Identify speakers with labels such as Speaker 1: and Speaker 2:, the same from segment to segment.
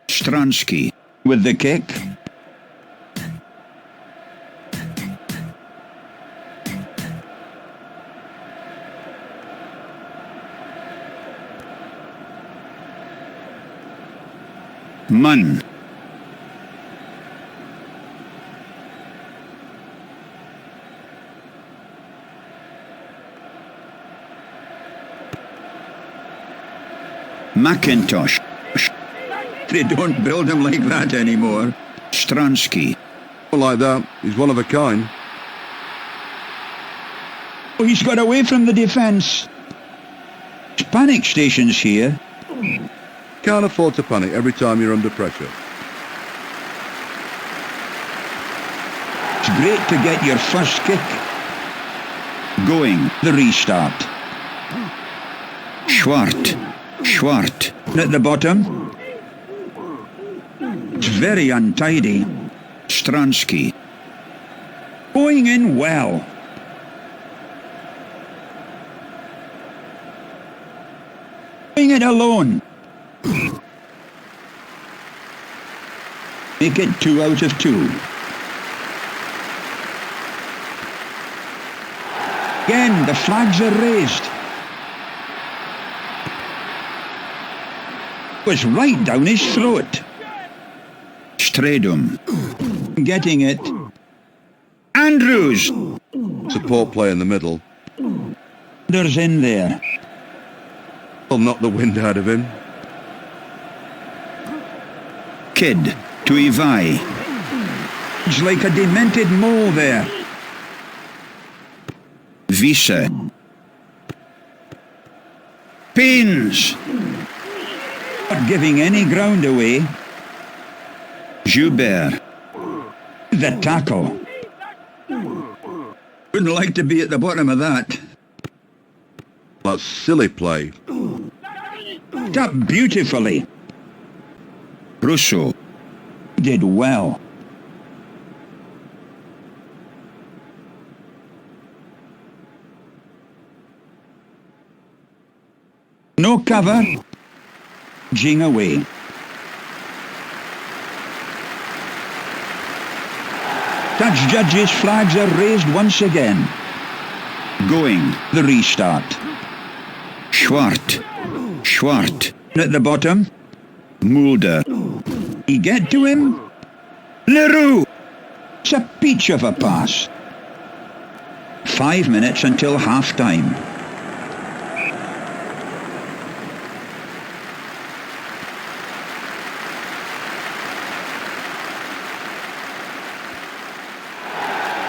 Speaker 1: Stransky with the kick. Munn. McIntosh. They don't build him like that anymore. Stransky.
Speaker 2: Not like that. He's one of a kind.
Speaker 1: Oh, he's got away from the defence. Panic stations here.
Speaker 2: Can't afford to panic every time you're under pressure.
Speaker 1: It's great to get your first kick. Going. The restart. Schwart. At the bottom. It's very untidy. Stransky. Going in well. Doing it alone. Make it 2 out of 2. Again, the flags are raised. Was right down his throat. Stradum. Getting it. Andrews.
Speaker 2: Support play in the middle.
Speaker 1: There's in there.
Speaker 2: Will knock the wind out of him.
Speaker 1: Kidd to Ivory. It's like a demented mole there. Visa. Pins. Not giving any ground away. Joubert. The tackle. Wouldn't like to be at the bottom of that.
Speaker 2: That's silly play.
Speaker 1: Up beautifully. Russo. Did well. No cover. Jing away. Touch judges' flags are raised once again. Going. The restart. Schwart. At the bottom. Mulder. He get to him? Leroux. It's a peach of a pass. 5 minutes until half-time.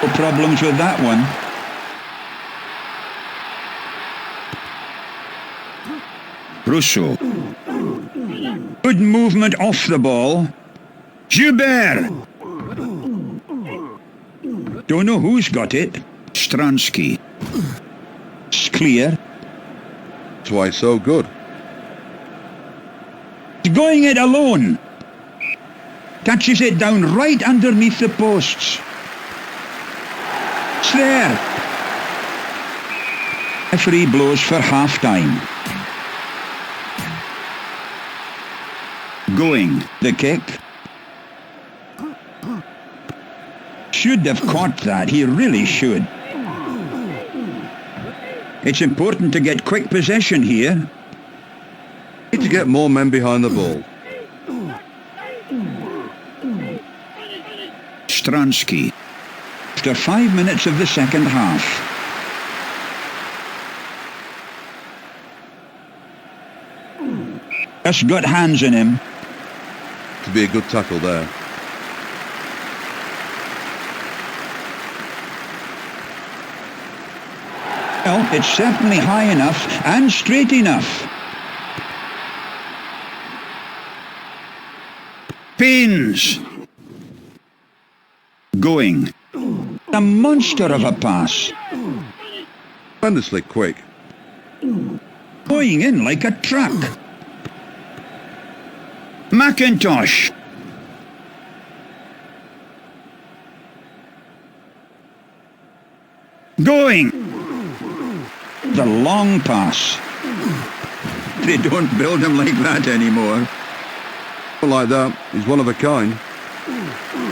Speaker 1: No problems with that one. Russo. Good movement off the ball. Joubert. Don't know who's got it. Stransky. It's clear.
Speaker 2: That's why it's so good.
Speaker 1: He's going it alone. Touches it down right underneath the posts. It's there. Referee blows for half-time. Going. The kick. Should have caught that. He really should. It's important to get quick possession here.
Speaker 2: Need to get more men behind the ball.
Speaker 1: Stransky. After 5 minutes of the second half. Just got hands in him.
Speaker 2: To be a good tackle there.
Speaker 1: Well, it's certainly high enough and straight enough. Pains. Going. A monster of a pass.
Speaker 2: Tremendously quick.
Speaker 1: Going in like a truck. Macintosh. Going. The long pass. They don't build them like that anymore.
Speaker 2: Not like that. He's one of a kind.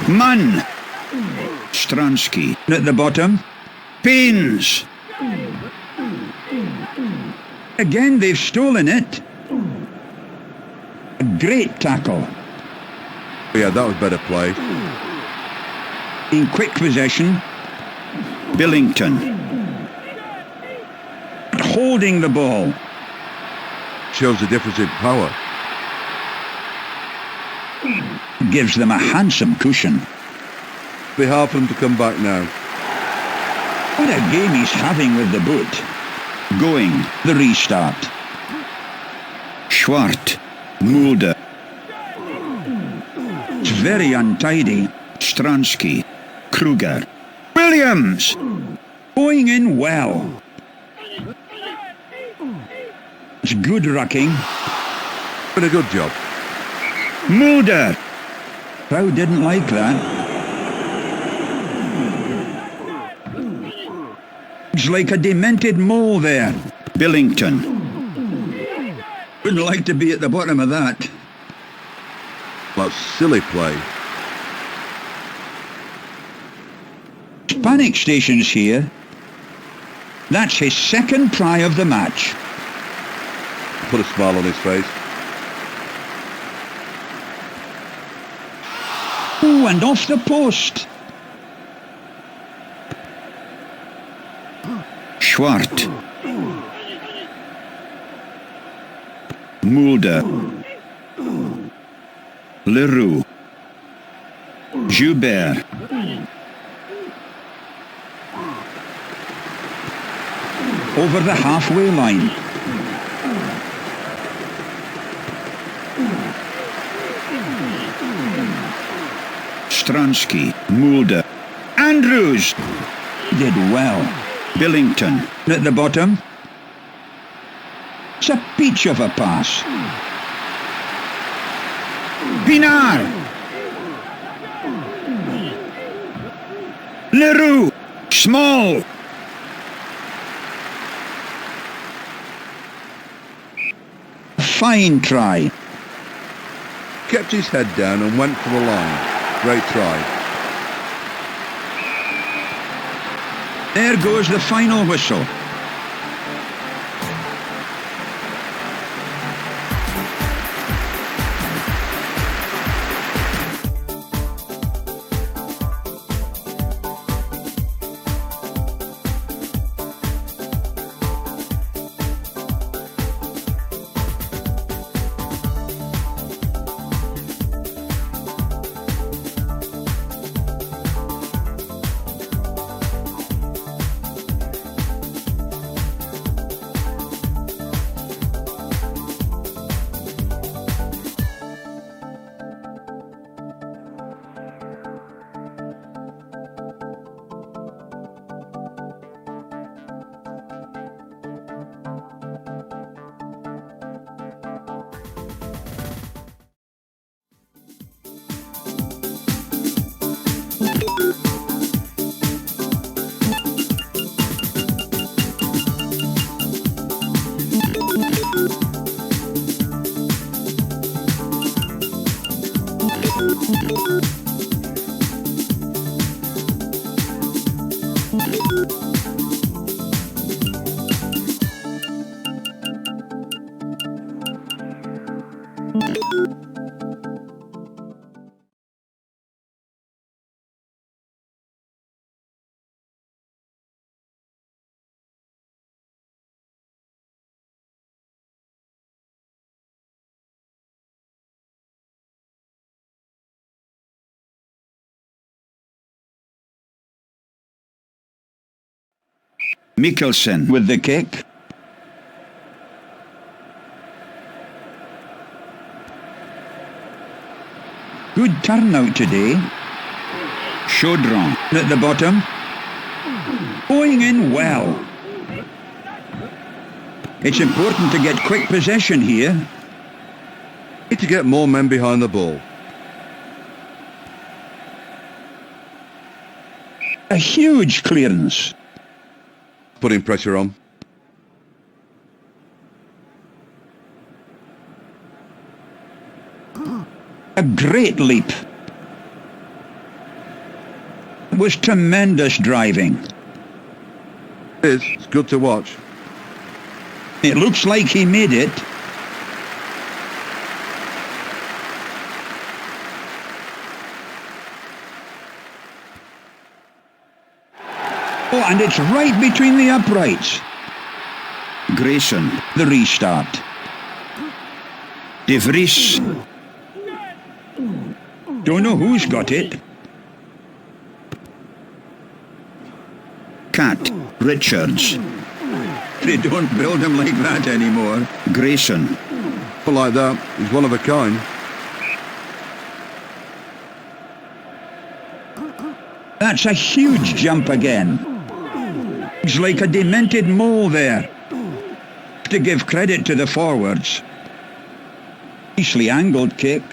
Speaker 1: Man. Stransky. At the bottom. Pains. Again, they've stolen it. A great tackle.
Speaker 2: Yeah, that was better play.
Speaker 1: In quick possession. Billington. Holding the ball.
Speaker 2: Shows the difference in power.
Speaker 1: Gives them a handsome cushion.
Speaker 2: Be hard for them to come back now.
Speaker 1: What a game he's having with the boot. Going. The restart. Schwart. Mulder. It's very untidy. Stransky. Kruger. Williams. Going in well. It's good rucking.
Speaker 2: Been a good job.
Speaker 1: Mulder. Crowd didn't like that. It's like a demented mole there. Billington. Wouldn't like to be at the bottom of that.
Speaker 2: That's silly play.
Speaker 1: Panic stations here. That's his second try of the match.
Speaker 2: Put a smile on his face.
Speaker 1: Oh, and off the post. Schwart. Mulder. Leroux. Joubert. Over the halfway line. Stransky. Mulder. Andrews. Did well. Billington. At the bottom. It's a peach of a pass. Pinard. Leroux. Small. Fine try.
Speaker 2: Kept his head down and went for the line. Great try.
Speaker 1: There goes the final whistle. Mikkelsen with the kick. Good turnout today. Chaudron at the bottom. Going in well. It's important to get quick possession here.
Speaker 2: Need to get more men behind the ball.
Speaker 1: A huge clearance.
Speaker 2: Putting pressure on.
Speaker 1: A great leap. It was tremendous driving.
Speaker 2: It's good to watch.
Speaker 1: It looks like he made it. Oh, and it's right between the uprights. Grayson, the restart. De Vries. Don't know who's got it. Cat, Richards. They don't build him like that anymore. Grayson.
Speaker 2: Not like that. He's one of a kind.
Speaker 1: That's a huge jump again. He's like a demented mole there. To give credit to the forwards. Nicely angled kick.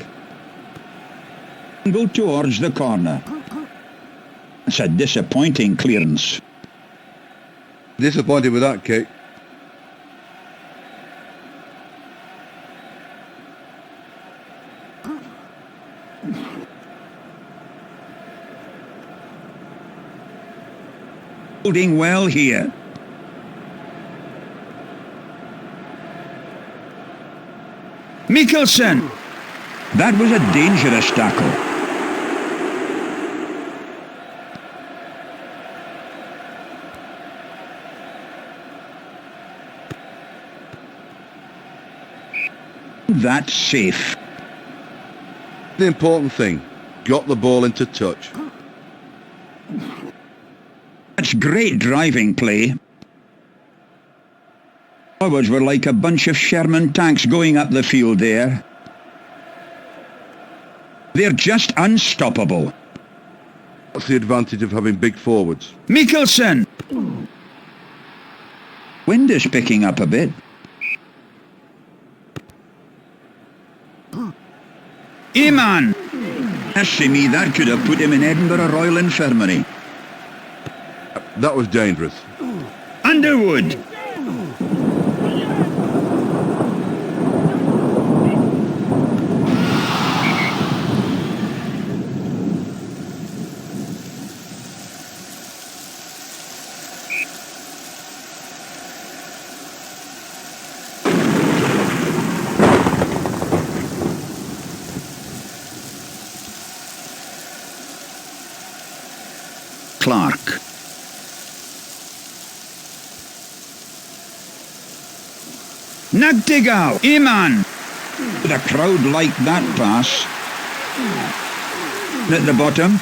Speaker 1: Angled towards the corner. That's a disappointing clearance.
Speaker 2: Disappointed with that kick.
Speaker 1: Holding well here. Mikkelsen! That was a dangerous tackle. That's safe.
Speaker 2: The important thing, got the ball into touch.
Speaker 1: That's great driving play. Forwards were like a bunch of Sherman tanks going up the field there. They're just unstoppable.
Speaker 2: That's the advantage of having big forwards.
Speaker 1: Mikkelsen! Wind is picking up a bit. Eman! Mercy me, that could have put him in Edinburgh Royal Infirmary.
Speaker 2: That was dangerous.
Speaker 1: Underwood! Clark. Nagtigal, Eman. The crowd liked that pass. At the bottom.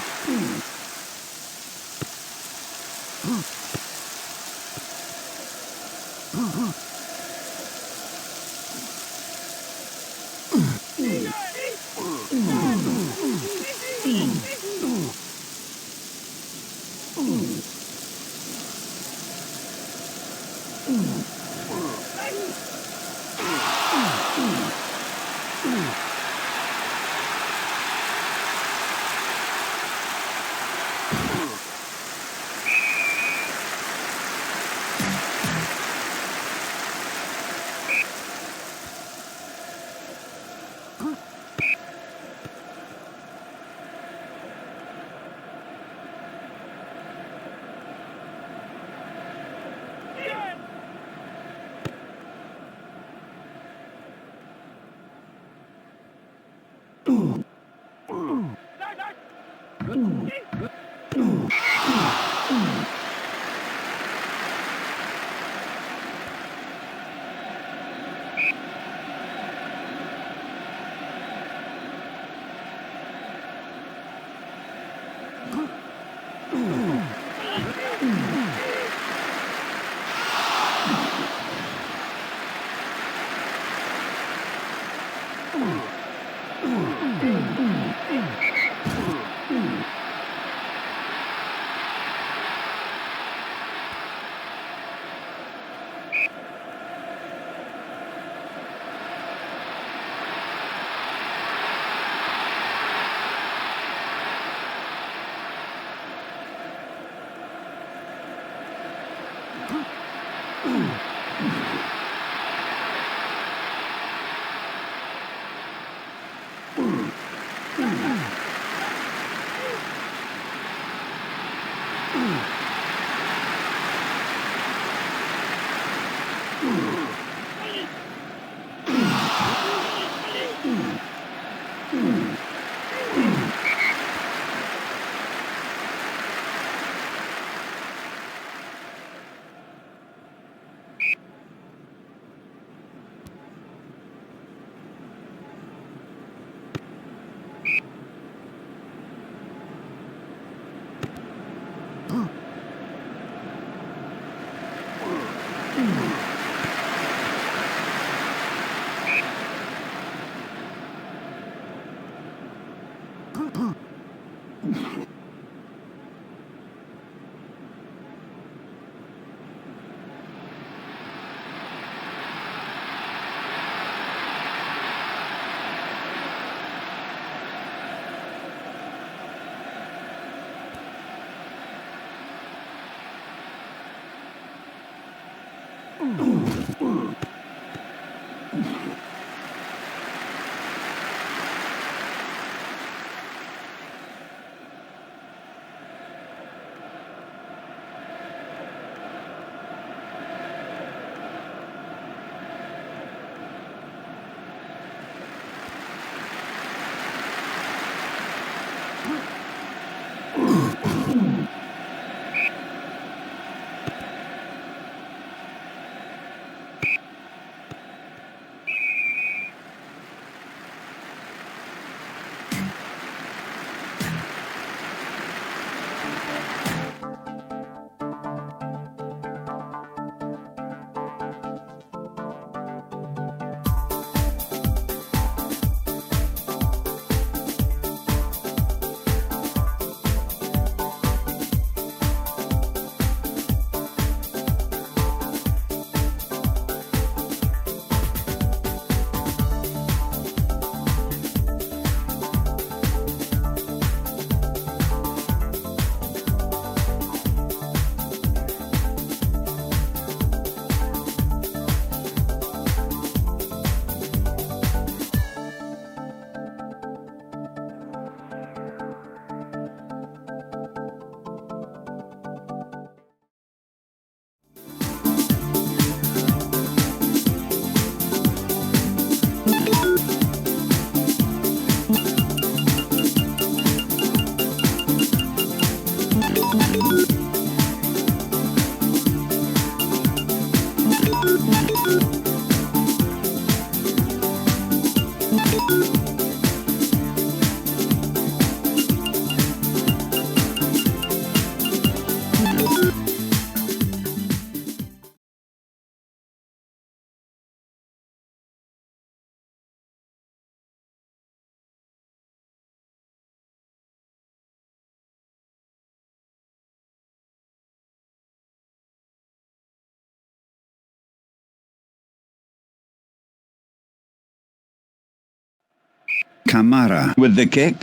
Speaker 1: Kamara with the kick.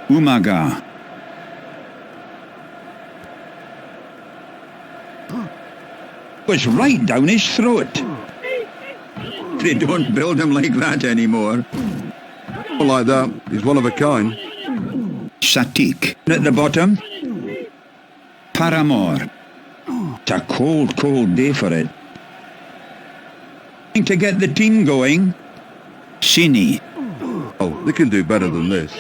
Speaker 1: Umaga. Was right down his throat. They don't build him like that anymore.
Speaker 2: Not like that. He's one of a kind.
Speaker 1: Satik at the bottom. Paramore. It's a cold, cold day for it. To get the team going. Sini.
Speaker 2: Oh, they can do better than this.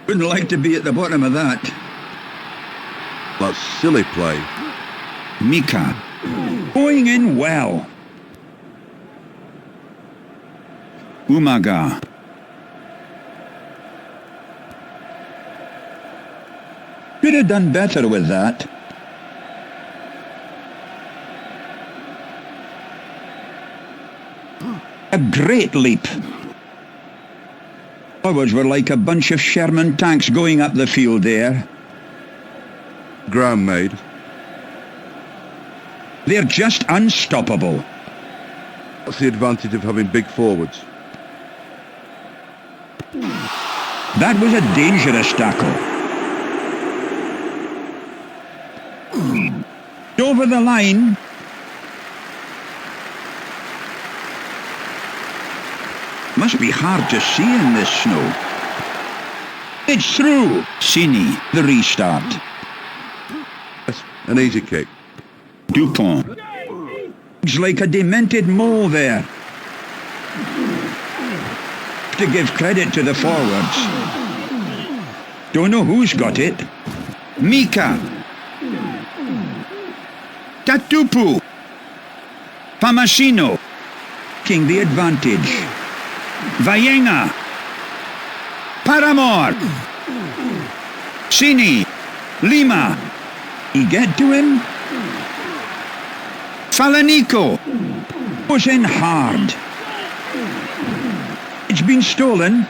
Speaker 1: Wouldn't like to be at the bottom of that.
Speaker 2: That's silly play.
Speaker 1: Mika. Going in well. Umaga. Could have done better with that. A great leap. Forwards were like a bunch of Sherman tanks going up the field there.
Speaker 2: Ground made.
Speaker 1: They're just unstoppable.
Speaker 2: What's the advantage of having big forwards?
Speaker 1: That was a dangerous tackle. Over the line. Must be hard to see in this snow. It's through.
Speaker 3: Sini.
Speaker 1: The restart.
Speaker 2: That's an easy kick.
Speaker 3: Dupont.
Speaker 1: It's like a demented mole there. To give credit to the forwards. Don't know who's got it.
Speaker 3: Mika. Tatupu. Pamasino.
Speaker 1: Taking the advantage.
Speaker 3: Vayenga. Paramor. Sini. Lima.
Speaker 1: He get to him?
Speaker 3: Falanico.
Speaker 1: Was in hard. It's been stolen.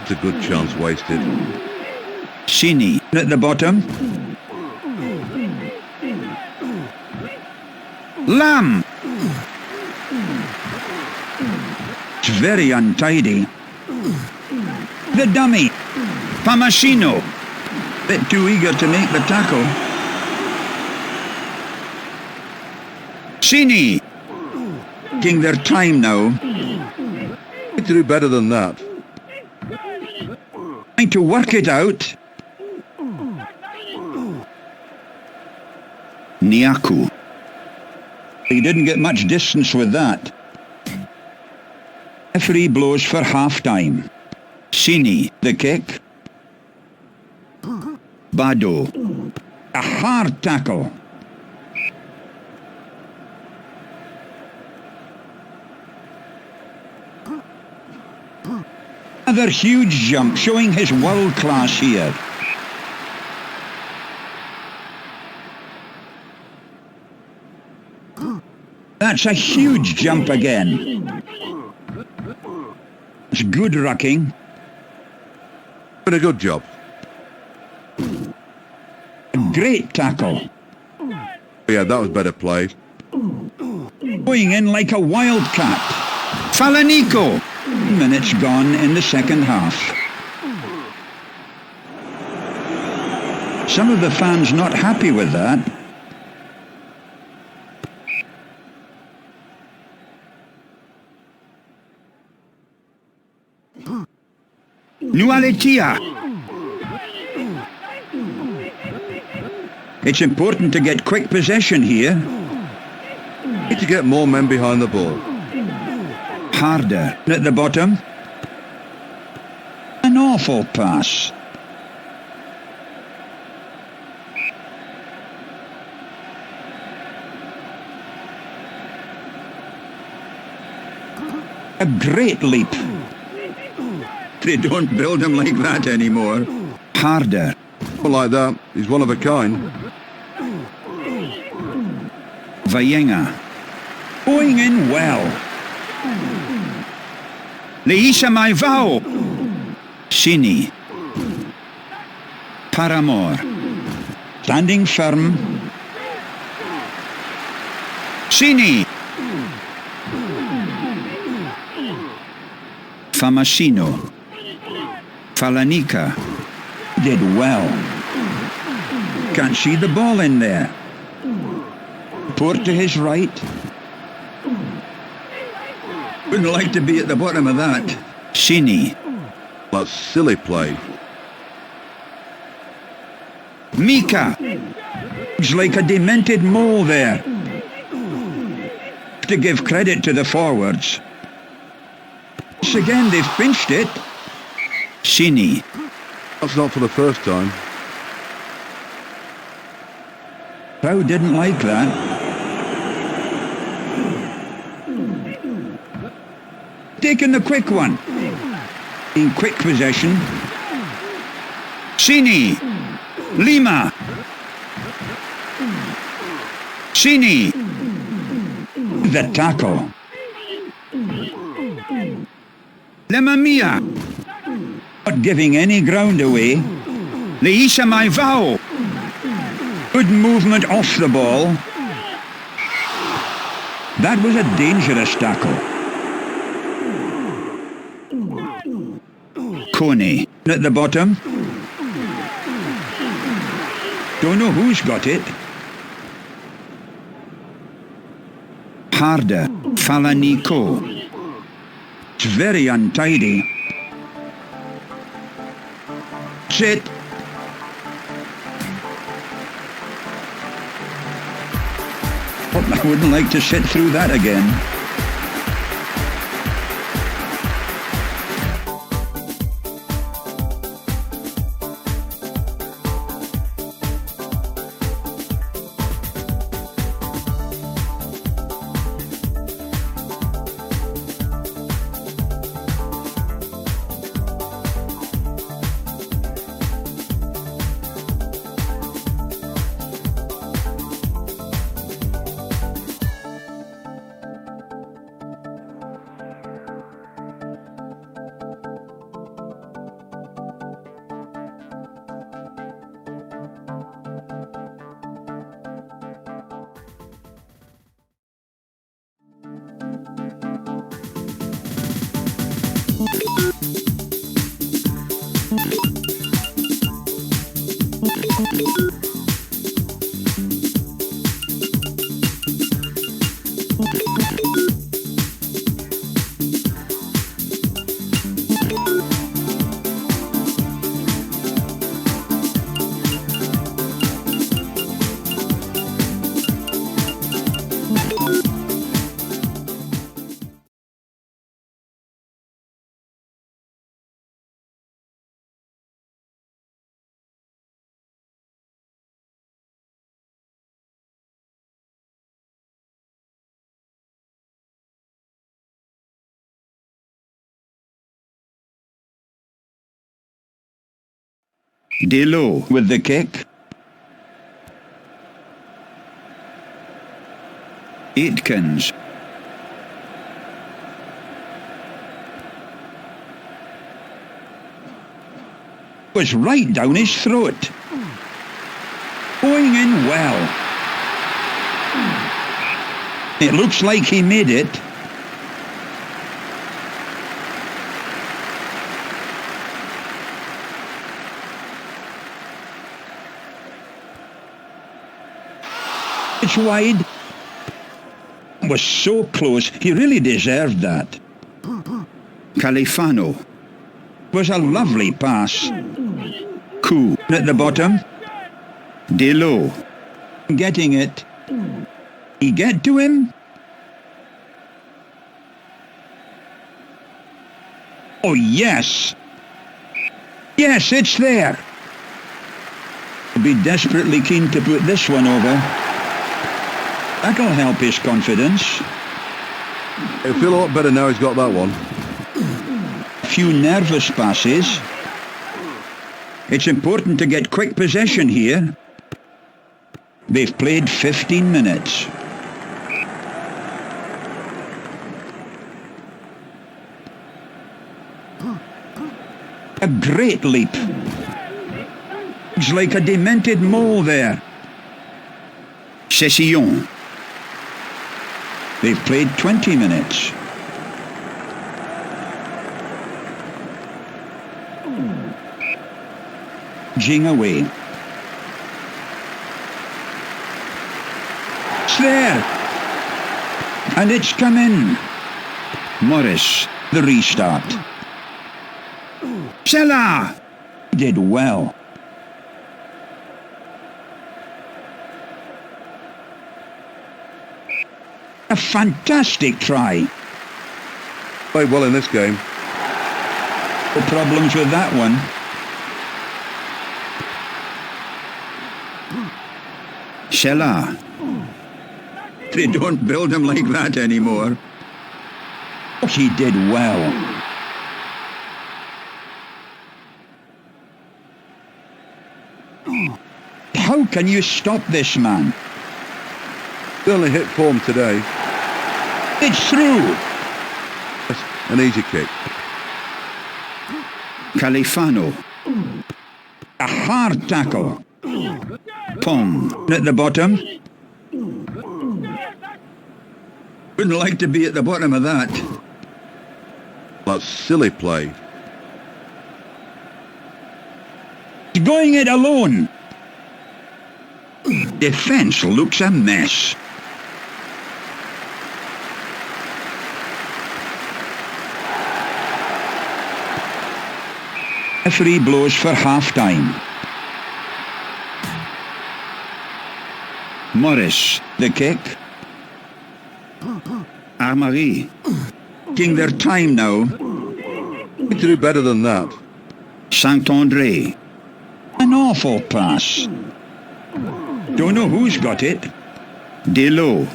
Speaker 2: It's a good chance wasted.
Speaker 3: Sini.
Speaker 1: At the bottom.
Speaker 3: Lam.
Speaker 1: It's very untidy. The dummy.
Speaker 3: Pamasino.
Speaker 1: Bit too eager to make the tackle.
Speaker 3: Sini.
Speaker 1: Taking their time now.
Speaker 2: Need to do better than that.
Speaker 1: Trying to work it out.
Speaker 3: Niaku.
Speaker 1: He didn't get much distance with that. Referee blows for half-time.
Speaker 3: Sini.
Speaker 1: The kick.
Speaker 3: Bado.
Speaker 1: A hard tackle. Another huge jump showing his world class here. That's a huge jump again. It's good rucking.
Speaker 2: Been a good job.
Speaker 1: A great tackle.
Speaker 2: Yeah, that was better play.
Speaker 1: Going in like a wildcat.
Speaker 3: Falanico.
Speaker 1: Minutes gone in the second half. Some of the fans not happy with that.
Speaker 3: Nualetia.
Speaker 1: It's important to get quick possession here.
Speaker 2: Need to get more men behind the ball.
Speaker 3: Harder.
Speaker 1: At the bottom. An awful pass. A great leap. They don't build him like that anymore.
Speaker 3: Harder.
Speaker 2: Not like that. He's one of a kind.
Speaker 3: Vayenga.
Speaker 1: Going in well.
Speaker 3: Leisha Maivao. Sini. Paramor.
Speaker 1: Standing firm.
Speaker 3: Sini. Famasino. Falanica.
Speaker 1: Did well. Can't see the ball in there. Port to his right. Wouldn't like to be at the bottom of that.
Speaker 3: Sini.
Speaker 2: That's silly play.
Speaker 3: Mika.
Speaker 1: It's like a demented mole there. To give credit to the forwards. Once again, they've pinched it.
Speaker 3: Sini.
Speaker 2: That's not for the first time.
Speaker 1: Crowd didn't like that. Taking the quick one. In quick possession.
Speaker 3: Sini. Lima. Sini.
Speaker 1: The tackle.
Speaker 3: Lemamia.
Speaker 1: Not giving any ground away.
Speaker 3: Leisha Maivao.
Speaker 1: Good movement off the ball. That was a dangerous tackle.
Speaker 3: Kone.
Speaker 1: At the bottom. Don't know who's got it.
Speaker 3: Harder. Falanico.
Speaker 1: It's very untidy. Sit. Oh, I wouldn't like to sit through that again.
Speaker 3: Delo.
Speaker 1: With the kick.
Speaker 3: Aitkins.
Speaker 1: Was right down his throat. Going in well. It looks like he made it. It's wide. Was so close. He really deserved that.
Speaker 3: Califano.
Speaker 1: Was a lovely pass.
Speaker 3: Coup.
Speaker 1: At the bottom.
Speaker 3: Delo.
Speaker 1: Getting it. He get to him? Oh, yes. Yes, it's there. He'll be desperately keen to put this one over. That'll help his confidence.
Speaker 2: He'll feel a lot better now he's got that one.
Speaker 1: A few nervous passes. It's important to get quick possession here. They've played 15 minutes. A great leap. It's like a demented mole there.
Speaker 3: Session.
Speaker 1: They've played 20 minutes. Jing away. It's there. And it's come in.
Speaker 3: Morris.
Speaker 1: The restart.
Speaker 3: Sella.
Speaker 1: Did well. A fantastic try.
Speaker 2: Played well in this game.
Speaker 1: No problems with that one.
Speaker 3: Sella.
Speaker 1: They don't build him like that anymore. He did well. How can you stop this man?
Speaker 2: They only hit form today.
Speaker 1: It's through.
Speaker 2: An easy kick.
Speaker 3: Califano.
Speaker 1: A hard tackle.
Speaker 3: Pong.
Speaker 1: At the bottom. Wouldn't like to be at the bottom of that.
Speaker 2: That's silly play.
Speaker 1: He's going it alone. Defence looks a mess. Referee blows for half-time.
Speaker 3: Morris.
Speaker 1: The kick.
Speaker 3: Armory.
Speaker 1: Taking their time now.
Speaker 2: Need to do better than that.
Speaker 3: Saint-André.
Speaker 1: An awful pass. Don't know who's got it.
Speaker 3: Delo.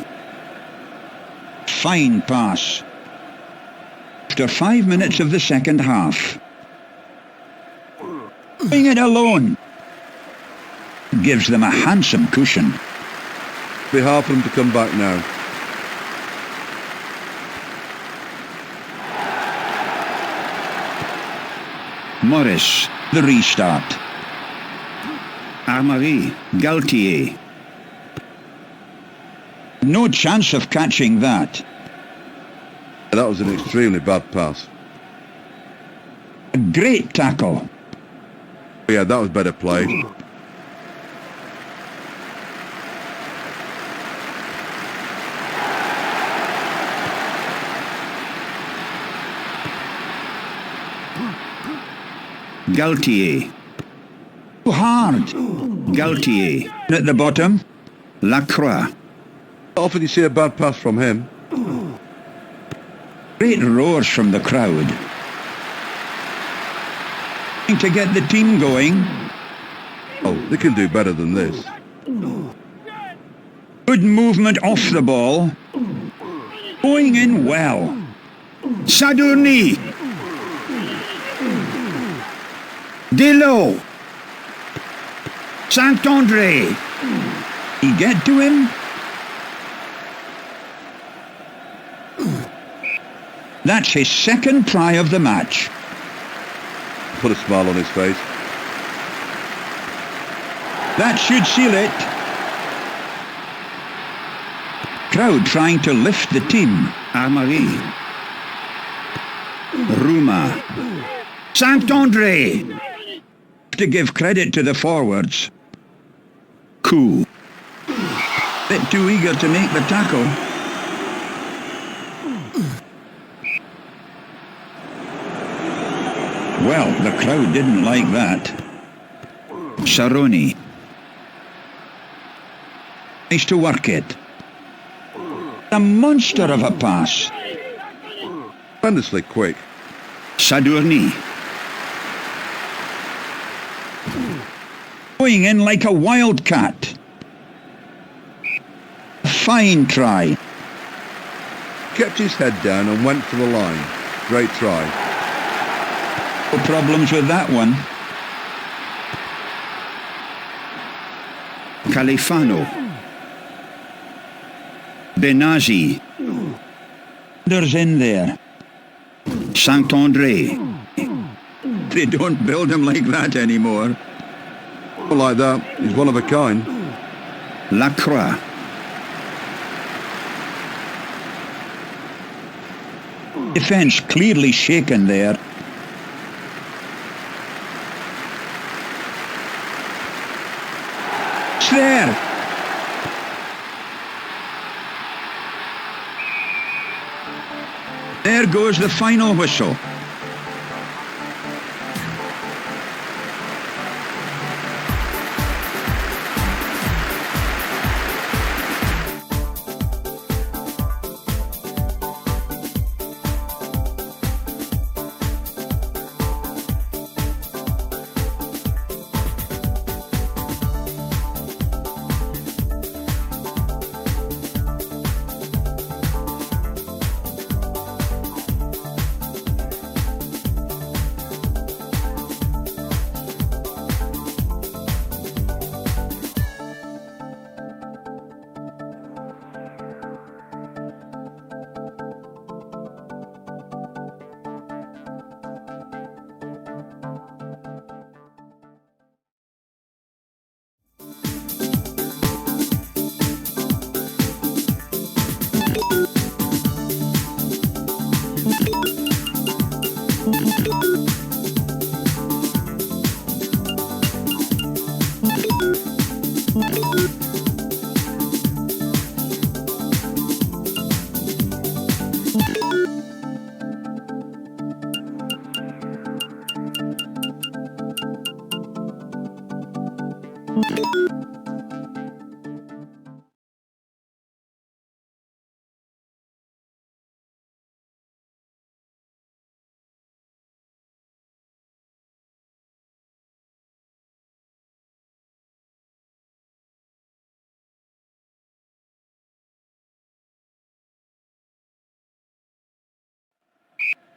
Speaker 1: Fine pass. After 5 minutes of the second half. Doing it alone. Gives them a handsome cushion.
Speaker 2: Be hard for them to come back now.
Speaker 3: Morris.
Speaker 1: The restart.
Speaker 3: Armory. Galtier.
Speaker 1: No chance of catching that.
Speaker 2: That was an extremely bad pass.
Speaker 1: A great tackle.
Speaker 2: Yeah, that was better played.
Speaker 3: Galtier.
Speaker 1: Too hard.
Speaker 3: Galtier.
Speaker 1: At the bottom.
Speaker 3: Lacroix.
Speaker 2: Often you see a bad pass from him.
Speaker 1: Great roars from the crowd. To get the team going.
Speaker 2: Oh, they can do better than this.
Speaker 1: Good movement off the ball. Going in well.
Speaker 3: Sadourny. Delo. Saint-André.
Speaker 1: He get to him? That's his second try of the match.
Speaker 2: Put a smile on his face.
Speaker 1: That should seal it. Crowd trying to lift the team.
Speaker 3: Armory. Ruma. Saint-André.
Speaker 1: To give credit to the forwards.
Speaker 3: Coup.
Speaker 1: Bit too eager to make the tackle. Well, the crowd didn't like that.
Speaker 3: Sharoni.
Speaker 1: Nice to work it. A monster of a pass.
Speaker 2: Tremendously quick.
Speaker 3: Sadourny.
Speaker 1: Going in like a wildcat. Fine try.
Speaker 2: Kept his head down and went for the line. Great try.
Speaker 1: No problems with that one.
Speaker 3: Califano. Benazi.
Speaker 1: There's in there.
Speaker 3: Saint-André.
Speaker 1: They don't build him like that anymore.
Speaker 2: Not like that. He's one of a kind.
Speaker 3: Lacroix.
Speaker 1: Defence clearly shaken there. It's there. There goes the final whistle.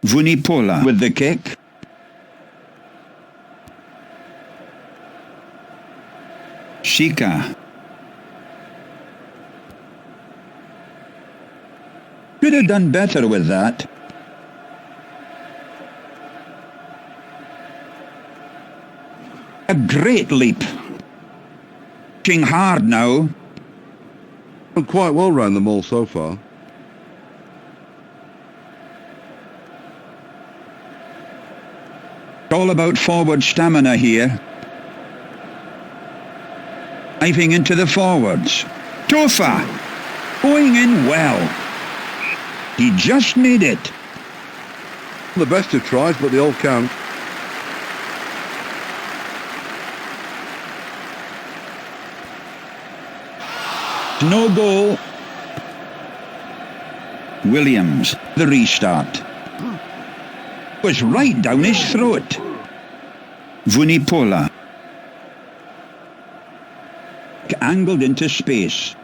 Speaker 3: Vunipola.
Speaker 1: With the kick.
Speaker 3: Shika.
Speaker 1: Could have done better with that. A great leap. Pushing hard now.
Speaker 2: Done quite well round them all so far.
Speaker 1: It's all about forward stamina here. Diving into the forwards.
Speaker 3: Tofa.
Speaker 1: Going in well. He just made it.
Speaker 2: The best of tries, but they all count.
Speaker 1: No goal.
Speaker 3: Williams.
Speaker 1: The restart. Was right down his throat.
Speaker 3: Vunipola.
Speaker 1: Angled into space.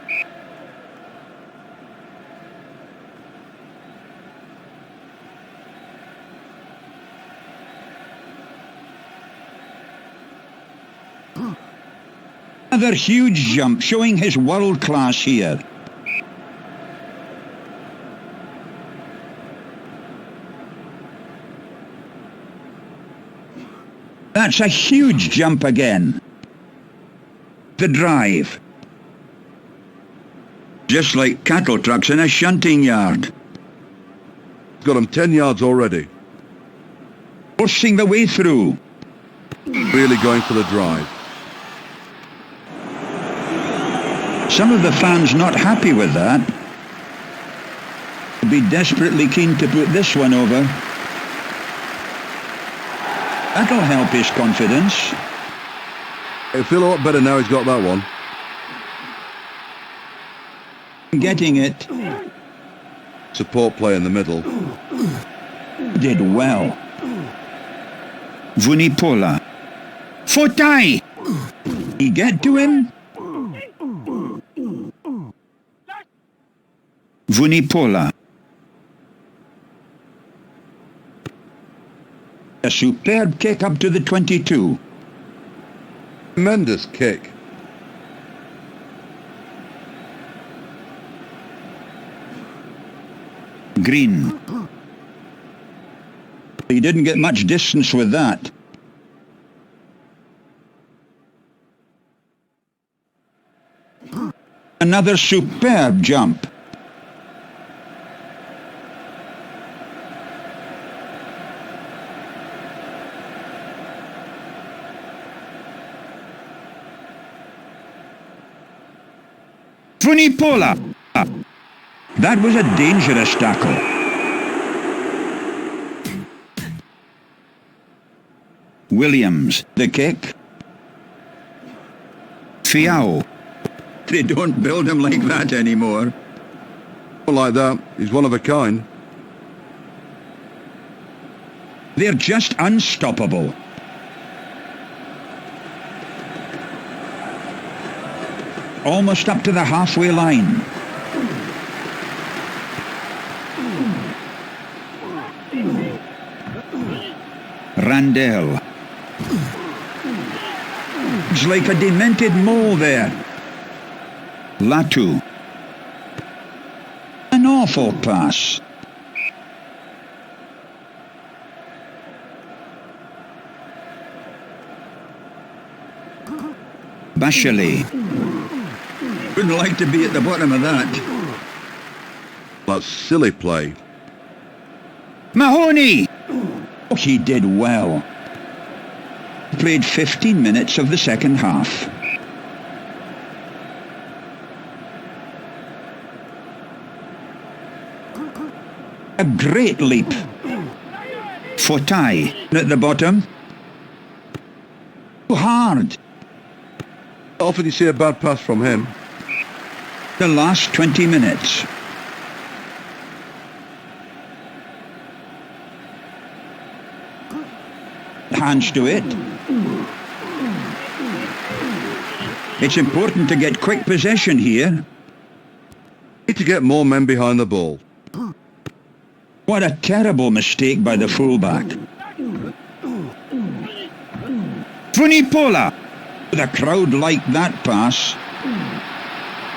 Speaker 1: Another huge jump, showing his world class here. That's a huge jump again. The drive. Just like cattle trucks in a shunting yard.
Speaker 2: Got him 10 yards already.
Speaker 1: Forcing the way through.
Speaker 2: Really going for the drive.
Speaker 1: Some of the fans not happy with that. Will be desperately keen to put this one over. That'll help his confidence.
Speaker 2: He'll feel a lot better now he's got that one.
Speaker 1: Getting it.
Speaker 2: Support play in the middle.
Speaker 1: Did well.
Speaker 3: Vunipola. Fotai.
Speaker 1: He get to him?
Speaker 3: Vunipola.
Speaker 1: A superb kick up to the 22.
Speaker 2: Tremendous kick.
Speaker 3: Green.
Speaker 1: He didn't get much distance with that. Another superb jump.
Speaker 3: Vunipola.
Speaker 1: That was a dangerous tackle.
Speaker 3: Williams.
Speaker 1: The kick.
Speaker 3: Fiao.
Speaker 1: They don't build him like that anymore.
Speaker 2: Not like that. He's one of a kind.
Speaker 1: They're just unstoppable. Almost up to the halfway line.
Speaker 3: Randell.
Speaker 1: It's like a demented mole there.
Speaker 3: Latu.
Speaker 1: An awful pass.
Speaker 3: Bachelet.
Speaker 1: Wouldn't like to be at the bottom of that.
Speaker 2: That's silly play.
Speaker 3: Mahoney.
Speaker 1: Oh, he did well. Played 15 minutes of the second half. A great leap.
Speaker 3: Fotai.
Speaker 1: At the bottom. Too hard.
Speaker 2: Often you see a bad pass from him.
Speaker 1: The last 20 minutes. Hands to it. It's important to get quick possession here.
Speaker 2: Need to get more men behind the ball.
Speaker 1: What a terrible mistake by the fullback.
Speaker 3: Funipola.
Speaker 1: The crowd liked that pass.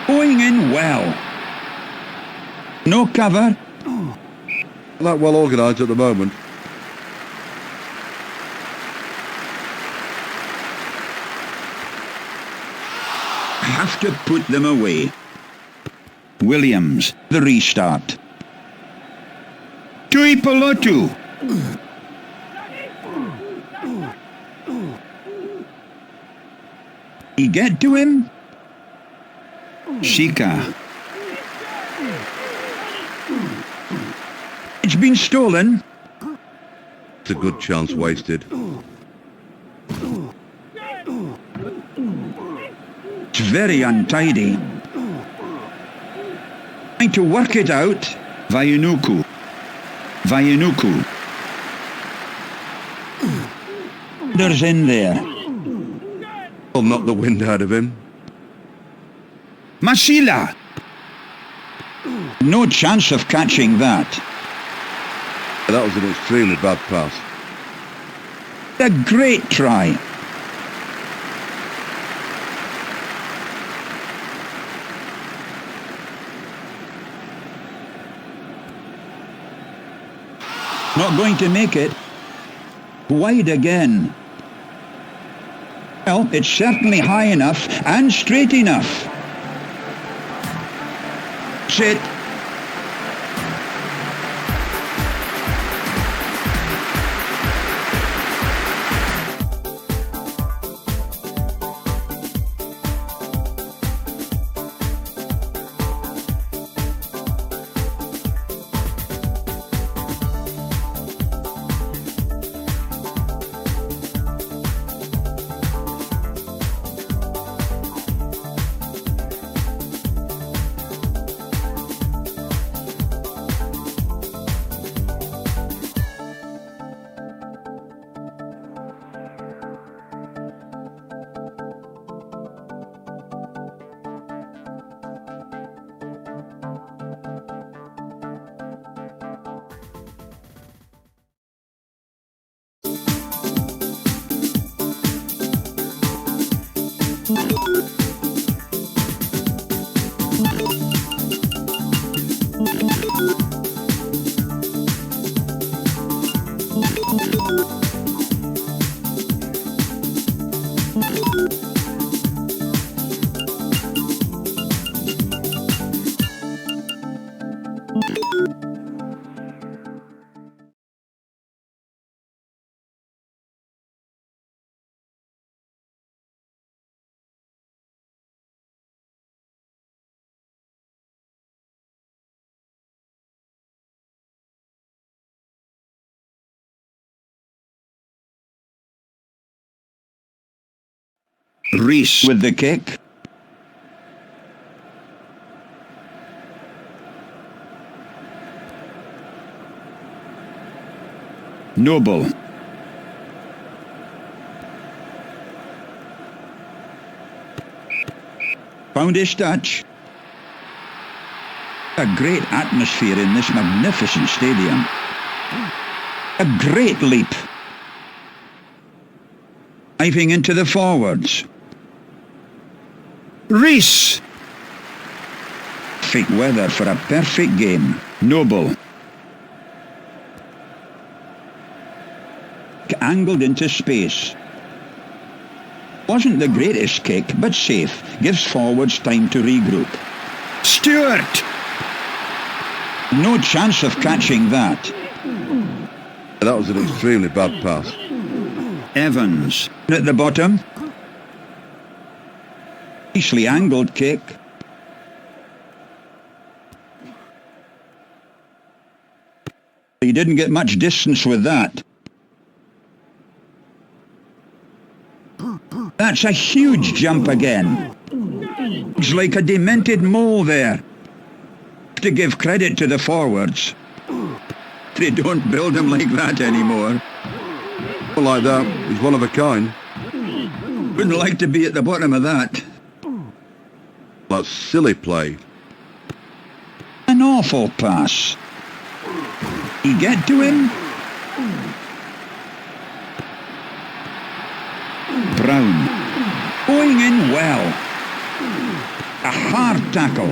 Speaker 1: Going in well. No cover.
Speaker 2: Not well organised at the moment.
Speaker 1: Have to put them away.
Speaker 3: Williams.
Speaker 1: The restart.
Speaker 3: Tuipolotu.
Speaker 1: He get to him?
Speaker 3: Shika.
Speaker 1: It's been stolen.
Speaker 2: It's a good chance wasted.
Speaker 1: It's very untidy. Trying to work it out.
Speaker 3: Vaianuku. Vaianuku.
Speaker 1: There's in there.
Speaker 2: Will knock the wind out of him.
Speaker 3: Masila.
Speaker 1: No chance of catching that.
Speaker 2: That was an extremely bad pass.
Speaker 1: A great try. Not going to make it. Wide again. Well, it's certainly high enough and straight enough. Sit.
Speaker 3: Reese.
Speaker 1: With the kick.
Speaker 3: Noble.
Speaker 1: Found his touch. A great atmosphere in this magnificent stadium. A great leap. Diving into the forwards.
Speaker 3: Reese.
Speaker 1: Perfect weather for a perfect game.
Speaker 3: Noble.
Speaker 1: Angled into space. Wasn't the greatest kick, but safe. Gives forwards time to regroup.
Speaker 3: Stewart.
Speaker 1: No chance of catching that.
Speaker 2: That was an extremely bad pass.
Speaker 3: Evans.
Speaker 1: At the bottom. Nicely angled kick. He didn't get much distance with that. That's a huge jump again. It's like a demented mole there. To give credit to the forwards. They don't build him like that anymore.
Speaker 2: Not like that. He's one of a kind.
Speaker 1: Wouldn't like to be at the bottom of that.
Speaker 2: That's silly play.
Speaker 1: An awful pass. He get to him?
Speaker 3: Brown.
Speaker 1: Going in well. A hard tackle.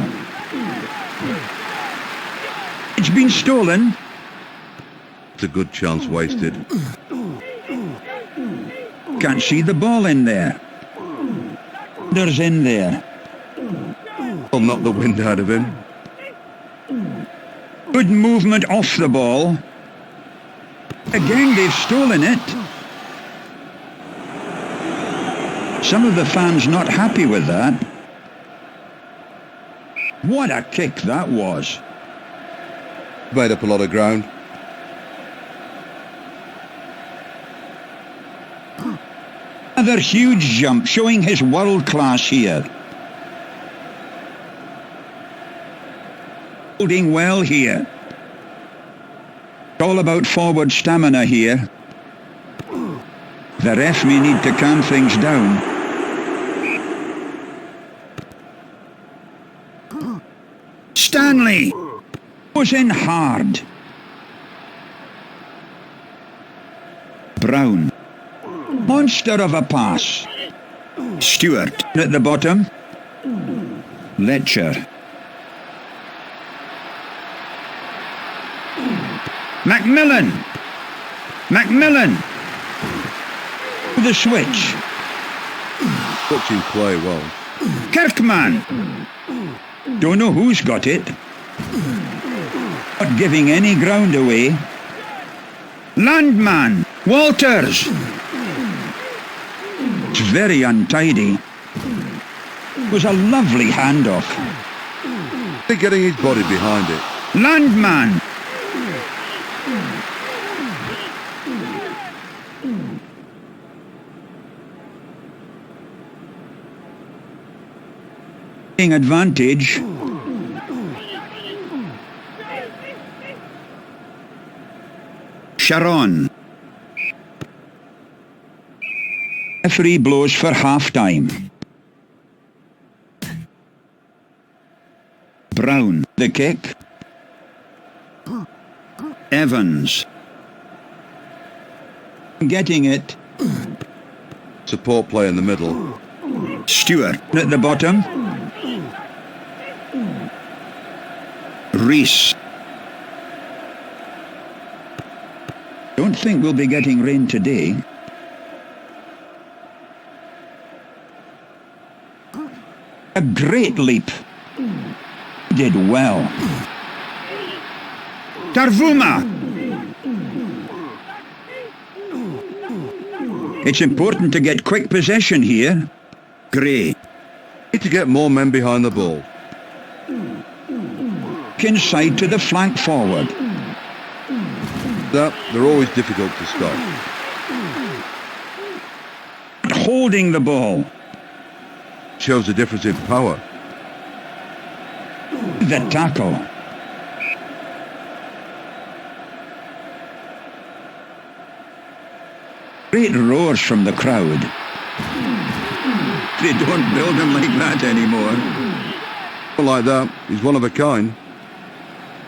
Speaker 1: It's been stolen.
Speaker 2: It's a good chance wasted.
Speaker 1: Can't see the ball in there. There's in there.
Speaker 2: I'll knock the wind out of him.
Speaker 1: Good movement off the ball. Again, they've stolen it. Some of the fans not happy with that. What a kick that was.
Speaker 2: Made up a lot of ground.
Speaker 1: Another huge jump, showing his world class here. Holding well here. It's all about forward stamina here. The ref may need to calm things down.
Speaker 3: Stanley.
Speaker 1: Was in hard.
Speaker 3: Brown.
Speaker 1: Monster of a pass.
Speaker 3: Stewart.
Speaker 1: At the bottom.
Speaker 3: Letcher. Macmillan. Macmillan.
Speaker 1: The switch.
Speaker 2: Watching play well.
Speaker 3: Kirkman.
Speaker 1: Don't know who's got it. Not giving any ground away.
Speaker 3: Landman. Walters.
Speaker 1: It's very untidy. It was a lovely handoff.
Speaker 2: They're getting his body behind it.
Speaker 3: Landman.
Speaker 1: Taking advantage.
Speaker 3: Sharon.
Speaker 1: Referee blows for half-time.
Speaker 3: Brown.
Speaker 1: The kick.
Speaker 3: Evans.
Speaker 1: Getting it.
Speaker 2: Support play in the middle.
Speaker 3: Stewart.
Speaker 1: At the bottom.
Speaker 3: Reese.
Speaker 1: Don't think we'll be getting rain today. A great leap. Did well.
Speaker 3: Tarvuma.
Speaker 1: It's important to get quick possession here.
Speaker 3: Gray.
Speaker 2: Need to get more men behind the ball.
Speaker 1: Inside to the flank forward.
Speaker 2: They're always difficult to stop.
Speaker 1: Holding the ball.
Speaker 2: Shows the difference in power.
Speaker 1: The tackle. Great roars from the crowd. They don't build him like that anymore.
Speaker 2: Not like that. He's one of a kind.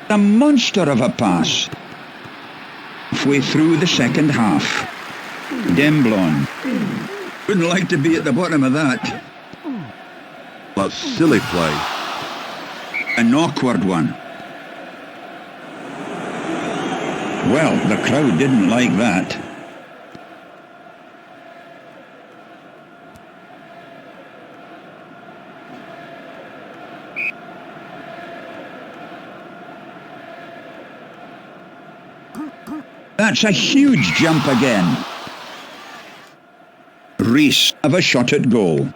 Speaker 1: A monster of a pass. Halfway through the second half.
Speaker 3: Demblon.
Speaker 1: Wouldn't like to be at the bottom of that.
Speaker 2: That's silly play.
Speaker 1: An awkward one. Well, the crowd didn't like that. That's a huge jump again.
Speaker 3: Reese.
Speaker 1: Have a shot at goal.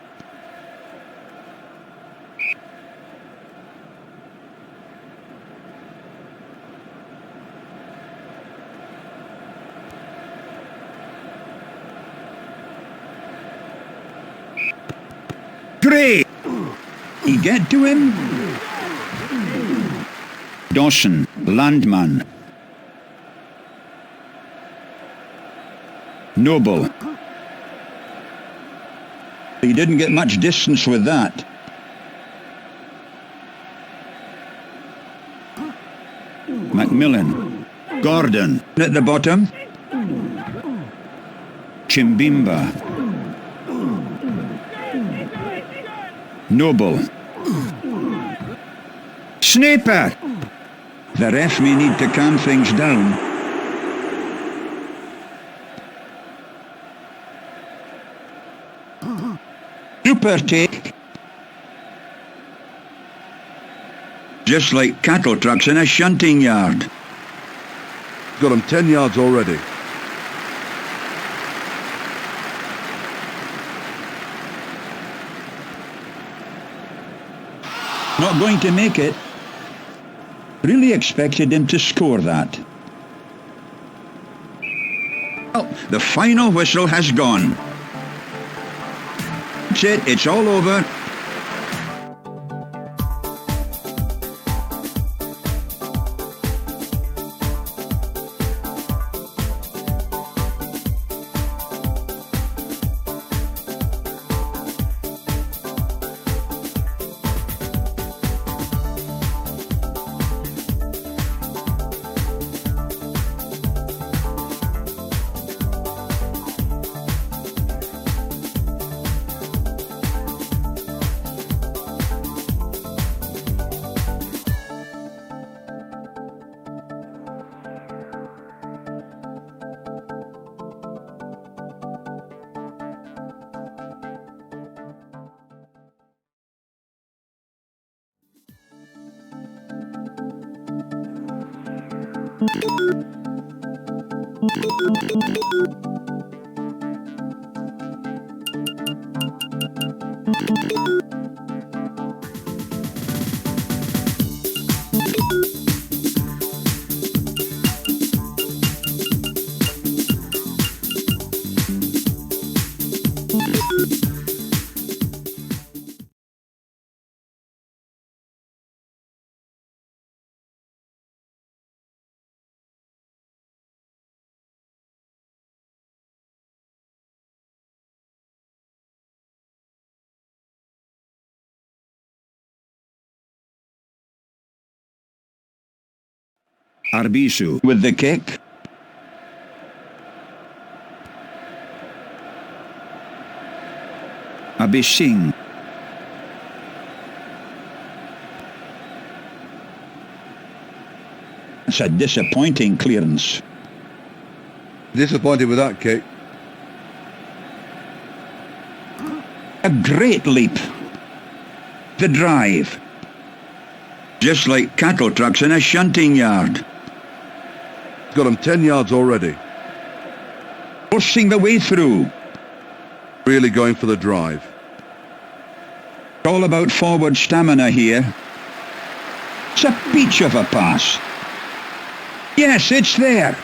Speaker 3: Gray.
Speaker 1: He get to him?
Speaker 3: Dawson, Landman. Noble.
Speaker 1: He didn't get much distance with that.
Speaker 3: Macmillan. Gordon.
Speaker 1: At the bottom.
Speaker 3: Chimbimba. Noble. Sniper.
Speaker 1: The ref may need to calm things down. Super take. Just like cattle trucks in a shunting yard.
Speaker 2: Got him 10 yards already.
Speaker 1: Not going to make it. Really expected him to score that. Well, the final whistle has gone. That's it, it's all over.
Speaker 3: Arbisu.
Speaker 1: With the kick.
Speaker 3: Abishing.
Speaker 1: It's a disappointing clearance.
Speaker 2: Disappointed with that kick.
Speaker 1: A great leap. The drive. Just like cattle trucks in a shunting yard.
Speaker 2: Got him 10 yards already.
Speaker 1: Forcing the way through.
Speaker 2: Really going for the drive.
Speaker 1: It's all about forward stamina here. It's a peach of a pass. Yes, it's there.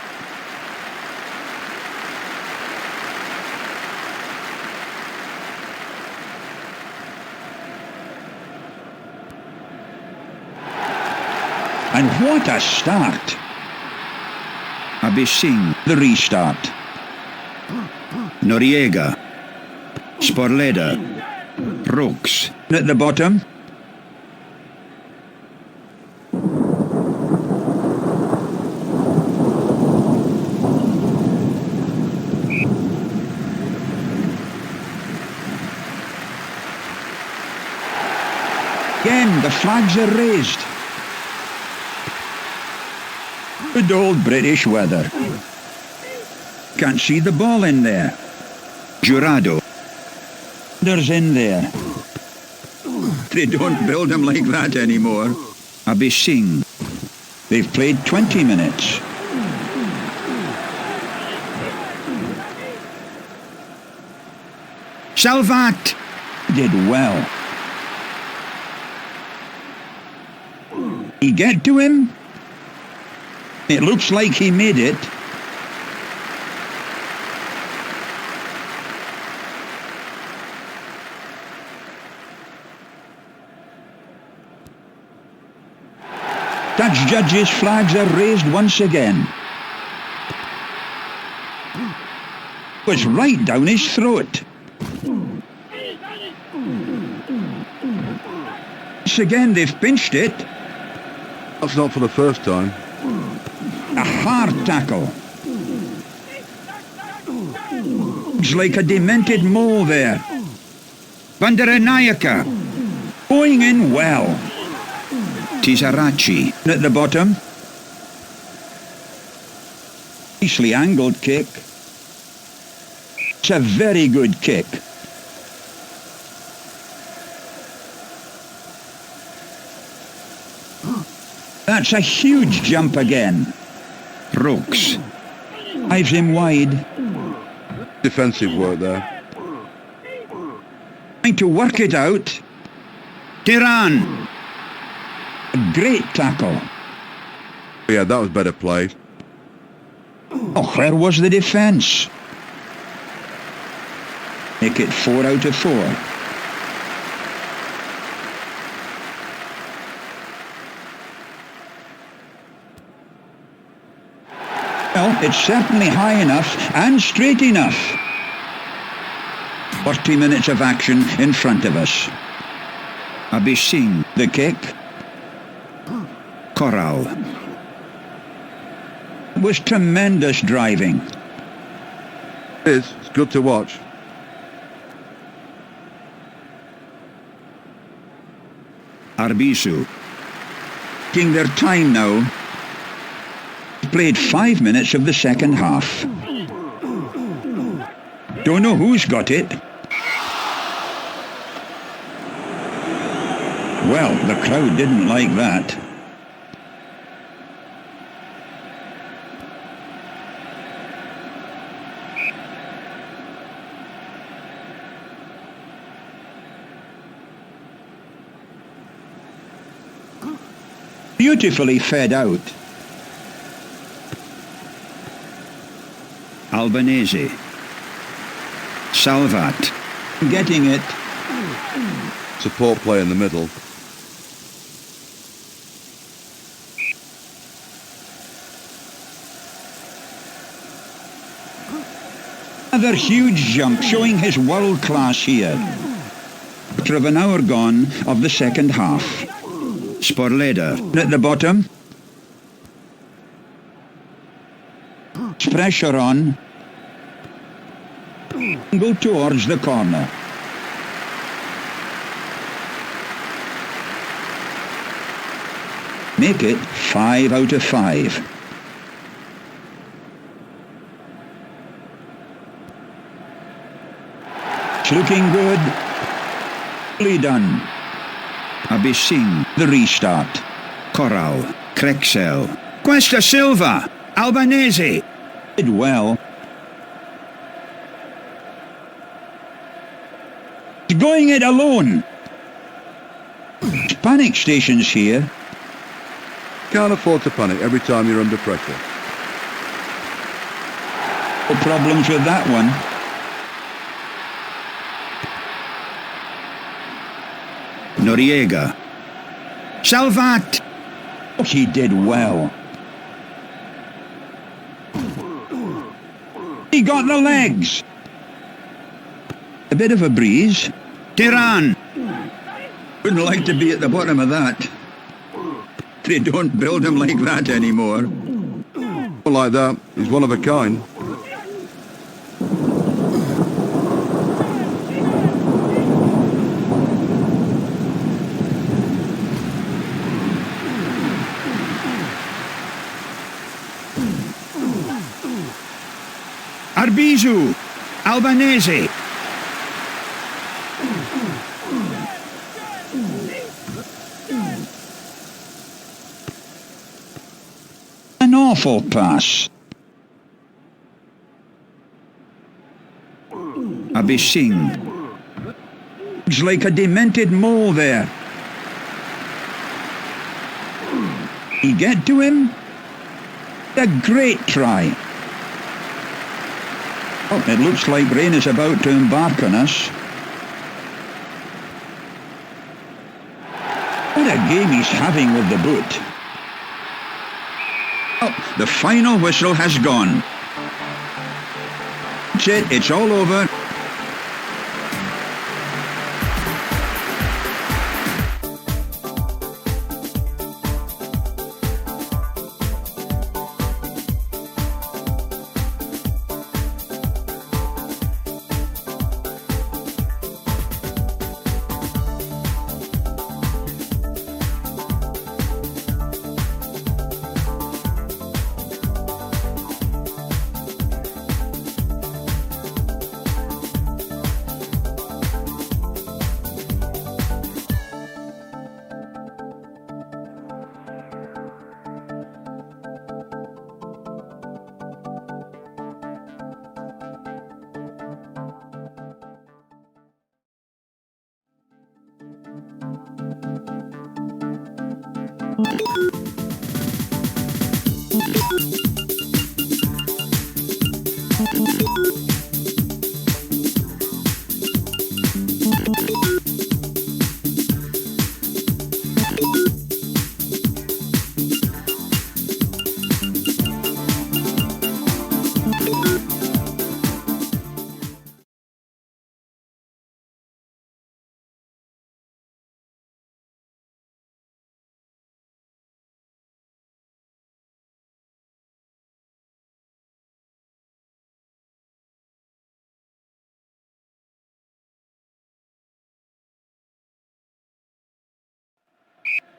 Speaker 1: And what a start.
Speaker 3: Abishing.
Speaker 1: The restart.
Speaker 3: Noriega. Sporleda. Rooks.
Speaker 1: At the bottom. Again, the flags are raised. Good old British weather. Can't see the ball in there.
Speaker 3: Jurado.
Speaker 1: There's in there. They don't build them like that anymore.
Speaker 3: Abishing.
Speaker 1: They've played 20 minutes.
Speaker 3: Salvat.
Speaker 1: Did well. He get to him? It looks like he made it. Touch judges' flags are raised once again. Was right down his throat. Once again they've pinched it.
Speaker 2: That's not for the first time.
Speaker 1: A hard tackle. It's like a demented mole there.
Speaker 3: Banderanayaka.
Speaker 1: Going in well.
Speaker 3: Tisarachi.
Speaker 1: At the bottom. Nicely angled kick. It's a very good kick. That's a huge jump again.
Speaker 3: Rooks.
Speaker 1: Drives him wide.
Speaker 2: Defensive work there.
Speaker 1: Trying to work it out.
Speaker 3: Tiran.
Speaker 1: A great tackle.
Speaker 2: Yeah, that was better play.
Speaker 1: Oh, where was the defence? Make it 4 out of 4. Well, it's certainly high enough and straight enough. 40 minutes of action in front of us.
Speaker 3: Abishing.
Speaker 1: The kick
Speaker 3: Coral.
Speaker 1: was tremendous driving.
Speaker 2: It is. It's good to watch.
Speaker 3: Arbisu.
Speaker 1: Taking their time now. Played 5 minutes of the second half. Don't know who's got it. Well, the crowd didn't like that. Beautifully fed out.
Speaker 3: Albanese. Salvat.
Speaker 1: Getting it.
Speaker 2: Support play in the middle.
Speaker 1: Another huge jump showing his world class here. Quarter of an hour gone of the second half.
Speaker 3: Sporleda.
Speaker 1: At the bottom. Pressure on. Go towards the corner. Make it 5 out of 5. It's looking good. Fully done.
Speaker 3: Abishing.
Speaker 1: The restart.
Speaker 3: Coral. Crexel. Cuesta Silva. Albanese.
Speaker 1: Did well. He's going it alone. Panic stations here.
Speaker 2: Can't afford to panic every time you're under pressure.
Speaker 1: No problems with that one.
Speaker 3: Noriega. Salvat.
Speaker 1: Oh, he did well. He got the legs. A bit of a breeze.
Speaker 3: Tiran.
Speaker 1: Wouldn't like to be at the bottom of that. They don't build him like that anymore.
Speaker 2: Not like that. He's one of a kind.
Speaker 3: Arbizu. Albanese.
Speaker 1: An awful pass.
Speaker 3: Abishing.
Speaker 1: It's like a demented mole there. He get to him? A great try. Oh, it looks like rain is about to embark on us. What a game he's having with the boot. Oh, the final whistle has gone. That's it, it's all over.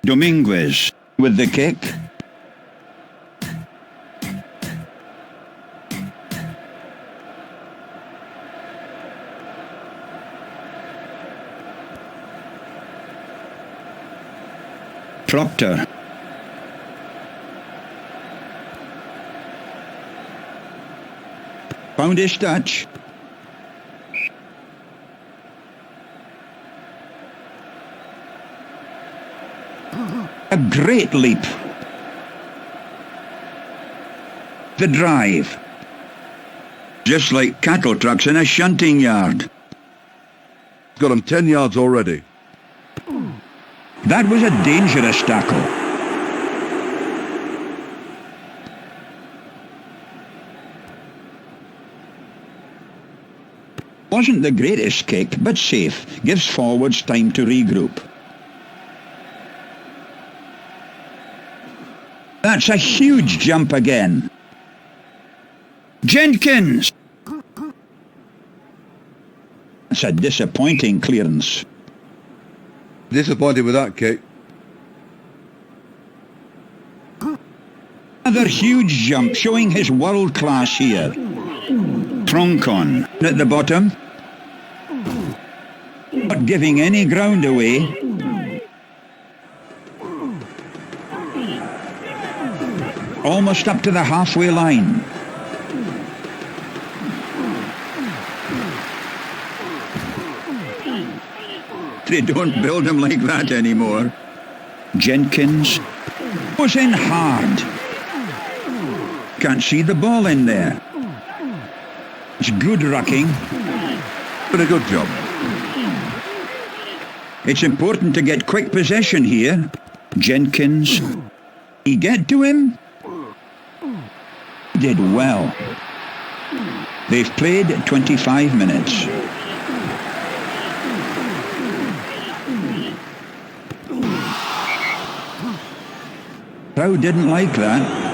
Speaker 3: Dominguez
Speaker 1: With the kick.
Speaker 3: Proctor.
Speaker 1: Found his touch. A great leap. The drive. Just like cattle trucks in a shunting yard.
Speaker 2: Got him 10 yards already.
Speaker 1: That was a dangerous tackle. Wasn't the greatest kick, but safe. Gives forwards time to regroup. That's a huge jump again.
Speaker 3: Jenkins.
Speaker 1: That's a disappointing clearance.
Speaker 2: Disappointed with that kick.
Speaker 1: Another huge jump, showing his world class here.
Speaker 3: Troncon.
Speaker 1: At the bottom. Not giving any ground away. Almost up to the halfway line. They don't build them like that anymore.
Speaker 3: Jenkins.
Speaker 1: Was in hard. Can't see the ball in there. It's good rucking.
Speaker 2: Been a good job.
Speaker 1: It's important to get quick possession here.
Speaker 3: Jenkins.
Speaker 1: He get to him? Did well. They've played 25 minutes. Crowd didn't like that.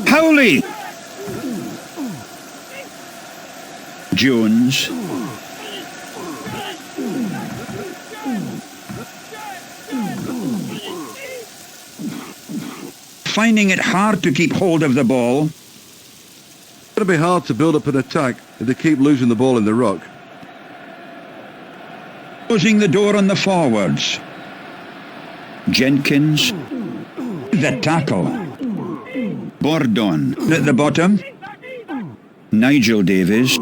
Speaker 3: Howley. Jones.
Speaker 1: Finding it hard to keep hold of the ball.
Speaker 2: It's going to be hard to build up an attack if they keep losing the ball in the ruck.
Speaker 1: Closing the door on the forwards.
Speaker 3: Jenkins.
Speaker 1: The tackle.
Speaker 3: Bordon.
Speaker 1: At the bottom.
Speaker 3: Nigel Davies.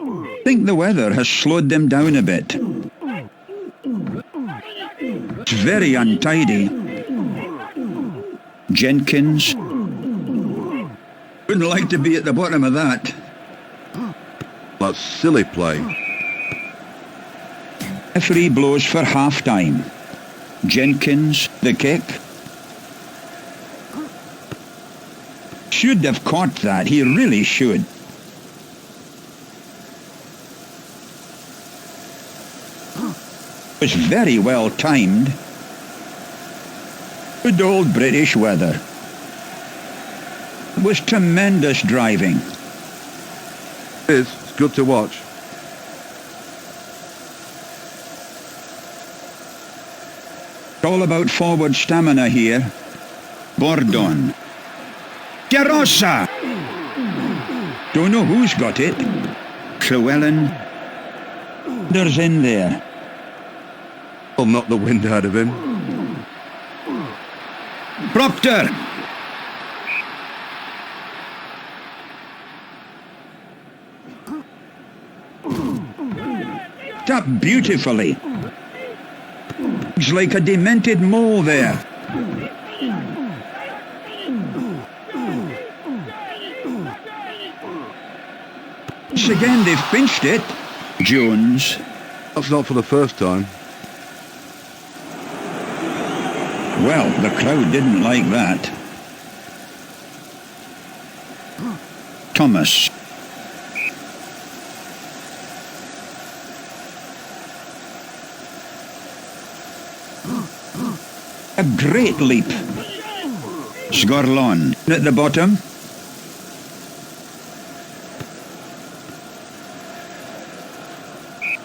Speaker 1: I think the weather has slowed them down a bit. It's very untidy.
Speaker 3: Jenkins.
Speaker 1: Wouldn't like to be at the bottom of that.
Speaker 2: That's silly play.
Speaker 1: Referee blows for half-time.
Speaker 3: Jenkins,
Speaker 1: The kick. Should have caught that. He really should. Was very well timed. Good old British weather. It was tremendous driving.
Speaker 2: It is. It's good to watch.
Speaker 1: It's all about forward stamina here.
Speaker 3: Bordon, Derosa,
Speaker 1: Don't know who's got it.
Speaker 3: Llewellyn,
Speaker 1: There's in there.
Speaker 2: Will knock the wind out of him.
Speaker 3: Proctor,
Speaker 1: Up beautifully. It's like a demented mole there. Once again, they've pinched it.
Speaker 3: Jones,
Speaker 2: That's not for the first time.
Speaker 1: Well, the crowd didn't like that.
Speaker 3: Thomas,
Speaker 1: A great leap.
Speaker 3: Sgorlon,
Speaker 1: At the bottom.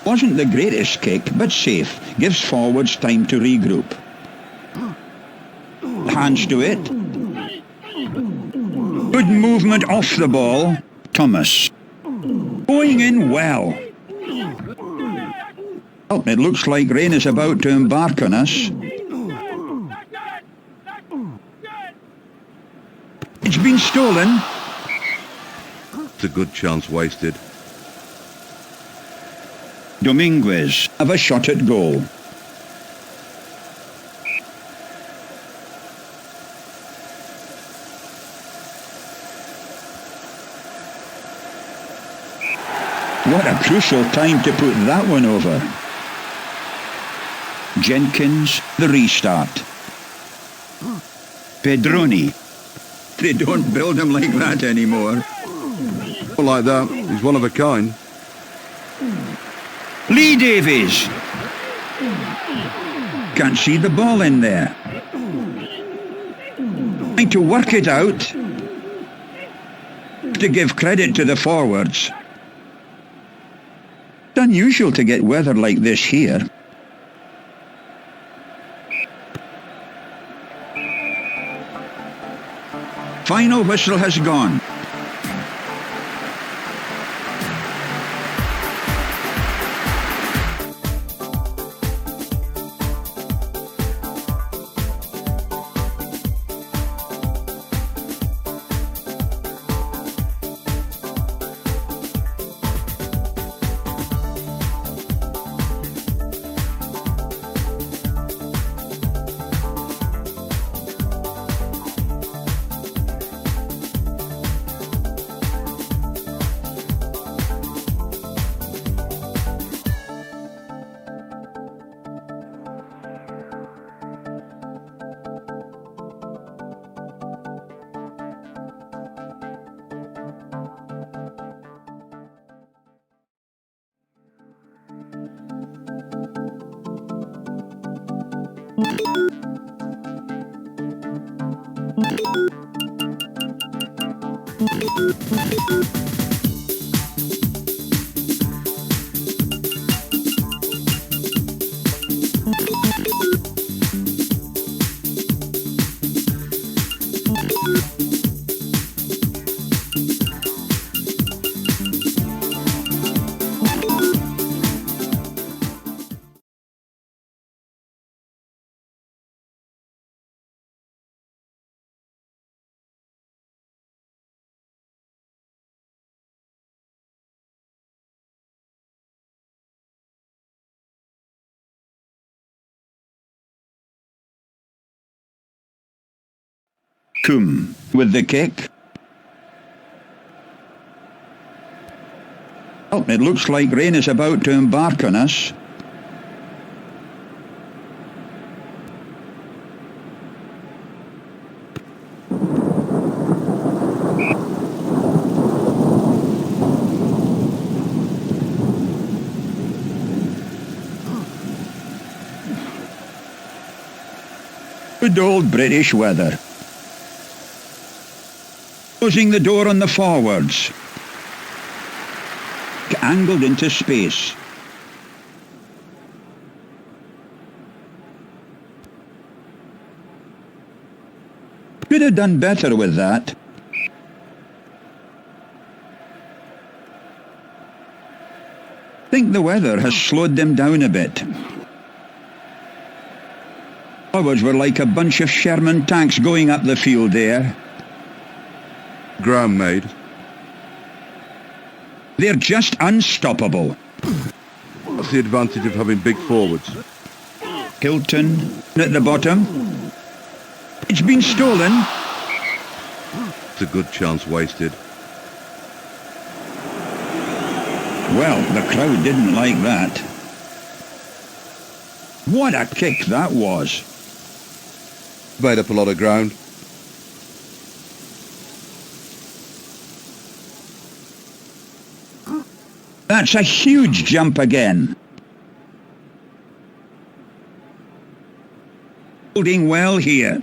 Speaker 1: Wasn't the greatest kick, but safe. Gives forwards time to regroup. Hands to it. Good movement off the ball.
Speaker 3: Thomas,
Speaker 1: Going in well. Oh, it looks like rain is about to embark on us. It's been stolen.
Speaker 2: It's a good chance wasted.
Speaker 3: Dominguez,
Speaker 1: Have a shot at goal. What a crucial time to put that one over.
Speaker 3: Jenkins,
Speaker 1: The restart.
Speaker 3: Pedroni,
Speaker 1: They don't build him like that anymore.
Speaker 2: Not like that. He's one of a kind.
Speaker 3: Lee Davies,
Speaker 1: Can't see the ball in there. Trying to work it out. To give credit to the forwards. It's unusual to get weather like this here. Final whistle has gone.
Speaker 3: Coombe,
Speaker 1: With the kick. Well, it looks like rain is about to embark on us. Good old British weather. Closing the door on the forwards. Angled into space. Could have done better with that. I think the weather has slowed them down a bit. Forwards were like a bunch of Sherman tanks going up the field there.
Speaker 2: Ground made.
Speaker 1: They're just unstoppable.
Speaker 2: What's the advantage of having big forwards?
Speaker 1: Hilton at the bottom. It's been stolen.
Speaker 2: It's a good chance wasted.
Speaker 1: Well, the crowd didn't like that. What a kick that was.
Speaker 2: Made up a lot of ground.
Speaker 1: That's a huge jump again. Holding well here.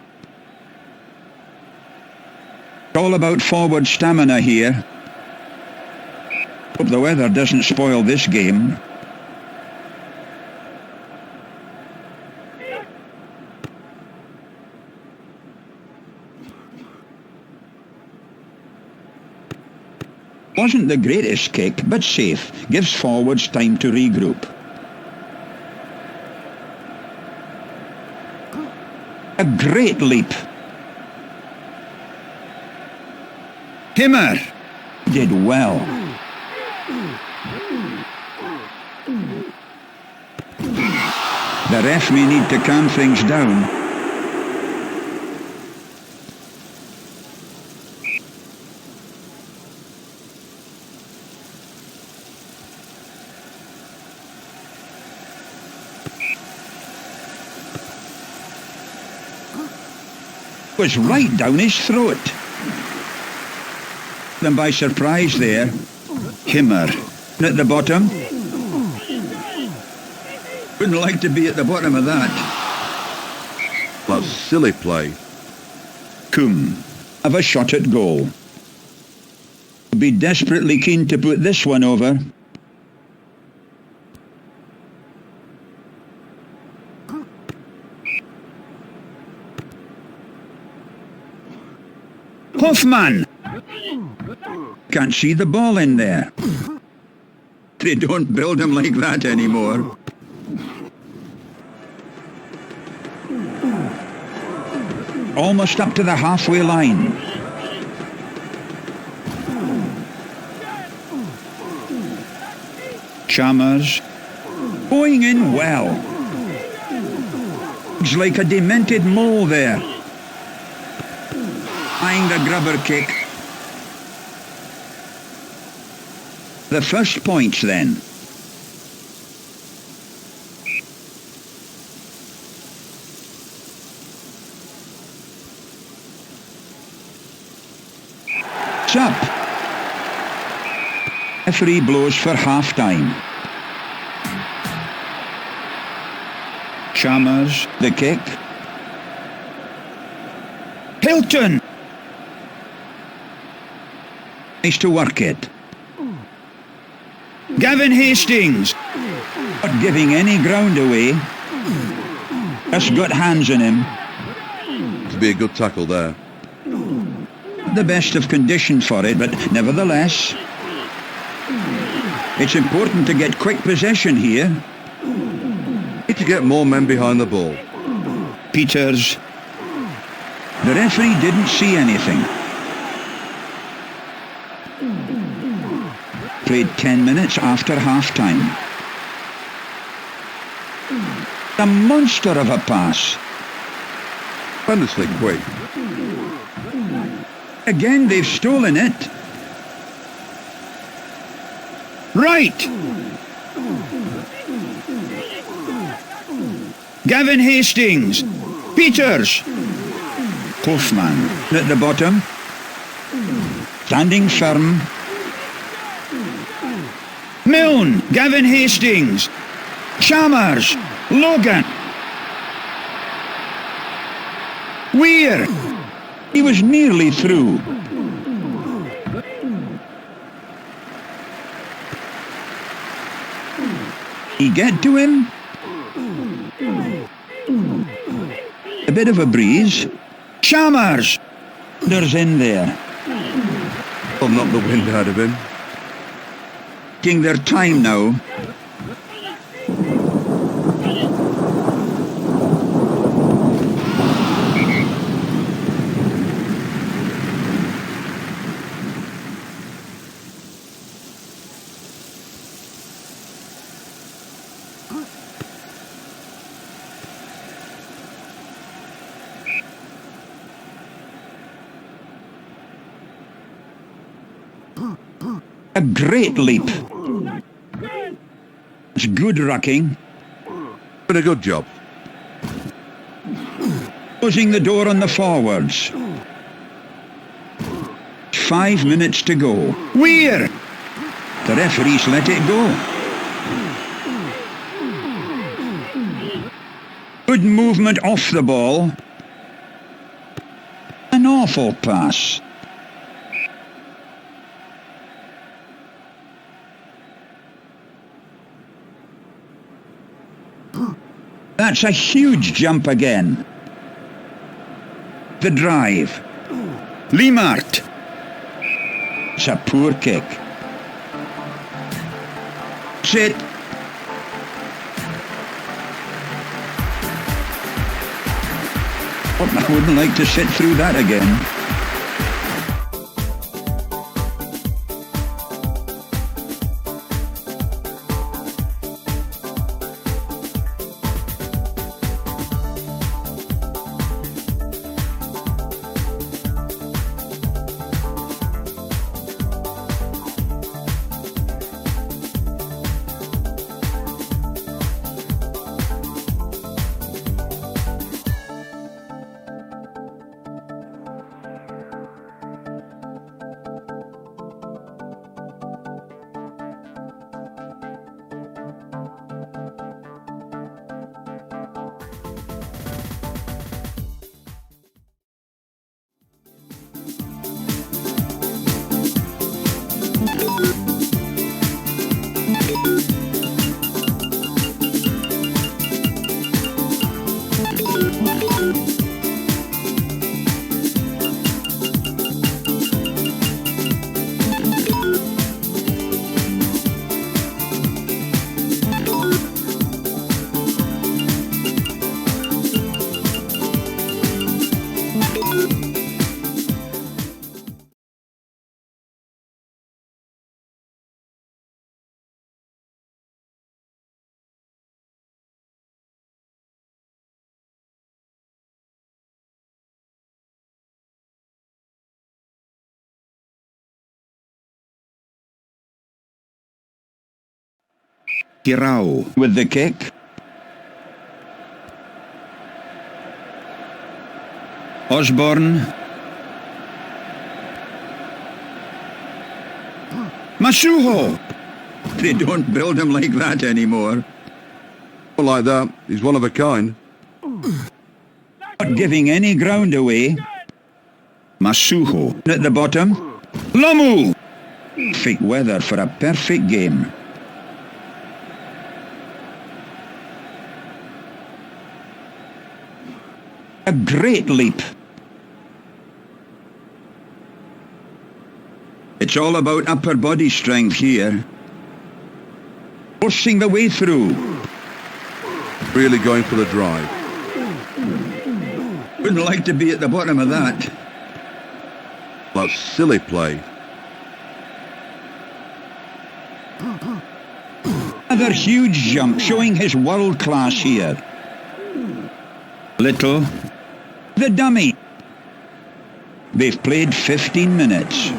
Speaker 1: It's all about forward stamina here. Hope the weather doesn't spoil this game. Wasn't the greatest kick, but safe. Gives forwards time to regroup. A great leap. Himmer did well. The ref may need to calm things down. Was right down his throat. Them by surprise there. Himmer at the bottom. Wouldn't like to be at the bottom of that.
Speaker 2: That's silly play.
Speaker 1: Coombe have a shot at goal. Be desperately keen to put this one over. Hoffman! Can't see the ball in there. They don't build them like that anymore. Almost up to the halfway line. Chalmers going in well. It's like a demented mole there. Eyeing the grubber kick. The first points then. It's up. Referee blows for half-time. Chalmers, the kick. Hilton! Nice to work it. Gavin Hastings! Not giving any ground away. Just got hands on him.
Speaker 2: To be a good tackle there.
Speaker 1: The best of conditions for it, but nevertheless, it's important to get quick possession here.
Speaker 2: Need to get more men behind the ball.
Speaker 1: Peters. The referee didn't see anything. Played 10 minutes after half-time. A monster of a pass.
Speaker 2: Tremendously quick.
Speaker 1: Again, they've stolen it.
Speaker 3: Right. Gavin Hastings. Peters. Hoffman.
Speaker 1: At the bottom. Standing firm.
Speaker 3: Milne. Gavin Hastings. Chalmers. Logan. Weir.
Speaker 1: He was nearly through. He get to him? A bit of a breeze.
Speaker 3: Chalmers.
Speaker 1: There's in there.
Speaker 2: I'll knock the wind out of him.
Speaker 1: Taking their time now. A great leap. It's good rucking.
Speaker 2: Been a good job.
Speaker 1: Closing the door on the forwards. 5 minutes to go.
Speaker 3: Weir.
Speaker 1: The referees let it go. Good movement off the ball. An awful pass. That's a huge jump again. The drive.
Speaker 3: Limart.
Speaker 1: It's a poor kick. Sit. I wouldn't like to sit through that again.
Speaker 3: Kirau.
Speaker 1: With the kick.
Speaker 3: Osborne. Masuho.
Speaker 1: They don't build him like that anymore.
Speaker 2: Not like that. He's one of a kind.
Speaker 1: Not giving any ground away.
Speaker 3: Masuho.
Speaker 1: At the bottom.
Speaker 3: Lomu.
Speaker 1: Perfect weather for a perfect game. A great leap. It's all about upper body strength here. Forcing the way through.
Speaker 2: Really going for the drive.
Speaker 1: Wouldn't like to be at the bottom of that.
Speaker 2: That's silly play.
Speaker 1: Another huge jump showing his world class here.
Speaker 3: Little.
Speaker 1: The dummy. They've played 15 minutes.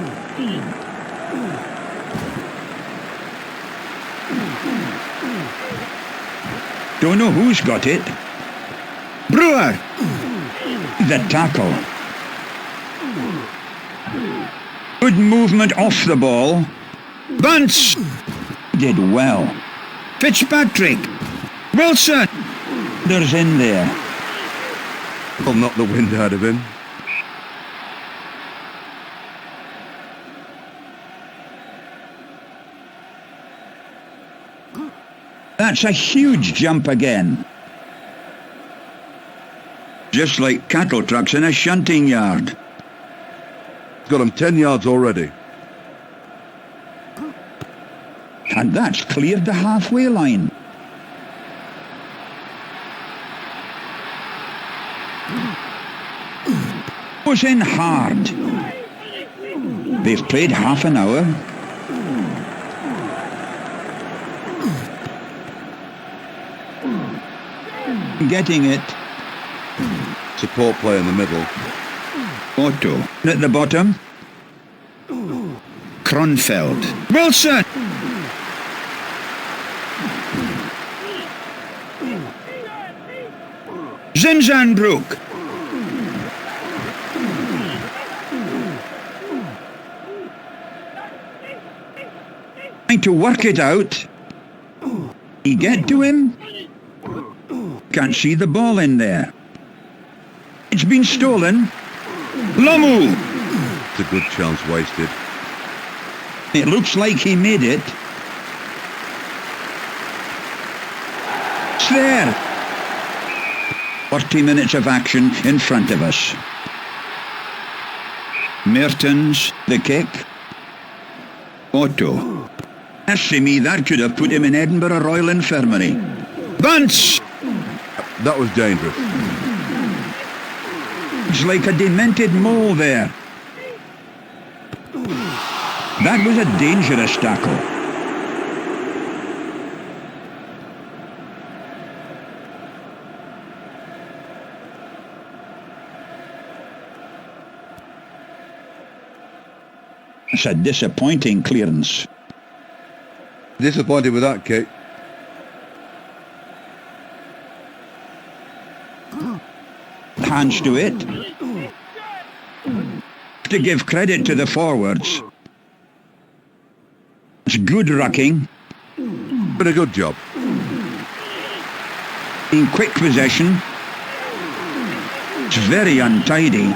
Speaker 1: Don't know who's got it.
Speaker 3: Brewer.
Speaker 1: The tackle. Good movement off the ball.
Speaker 3: Bunce.
Speaker 1: Did well.
Speaker 3: Fitzpatrick. Wilson.
Speaker 1: There's in there.
Speaker 2: Will knock the wind out of him.
Speaker 1: That's a huge jump again. Just like cattle trucks in a shunting yard.
Speaker 2: Got him 10 yards already.
Speaker 1: And that's cleared the halfway line. Was in hard. They've played half an hour. Getting it.
Speaker 2: Support play in the middle.
Speaker 3: Otto.
Speaker 1: At the bottom.
Speaker 3: Kronfeld. Wilson. Zinzanbroek.
Speaker 1: Trying to work it out. He get to him? Can't see the ball in there. It's been stolen.
Speaker 3: Lomu.
Speaker 2: It's a good chance wasted.
Speaker 1: It looks like he made it. It's there. 40 minutes of action in front of us.
Speaker 3: Mertens.
Speaker 1: The kick.
Speaker 3: Otto.
Speaker 1: Mercy me, that could have put him in Edinburgh Royal Infirmary.
Speaker 3: Bunce.
Speaker 2: That was dangerous.
Speaker 1: It's like a demented mole there. That was a dangerous tackle. It's a disappointing clearance.
Speaker 2: Disappointed with that kick.
Speaker 1: Hands to it. To give credit to the forwards. It's good rucking.
Speaker 2: But a good job.
Speaker 1: In quick possession. It's very untidy.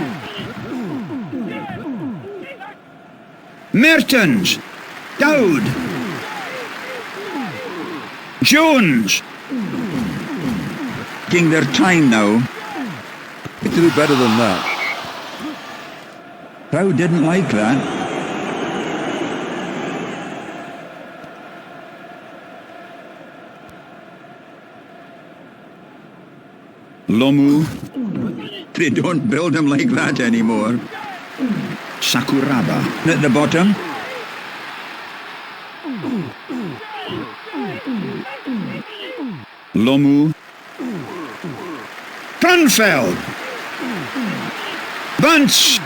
Speaker 3: Mertens. Dowd. Jones.
Speaker 1: Taking their time now.
Speaker 2: To do better than that.
Speaker 1: Crowd didn't like that.
Speaker 3: Lomu.
Speaker 1: They don't build him like that anymore.
Speaker 3: Sakuraba.
Speaker 1: At the bottom.
Speaker 3: Lomu. Kronfeld. Bunce.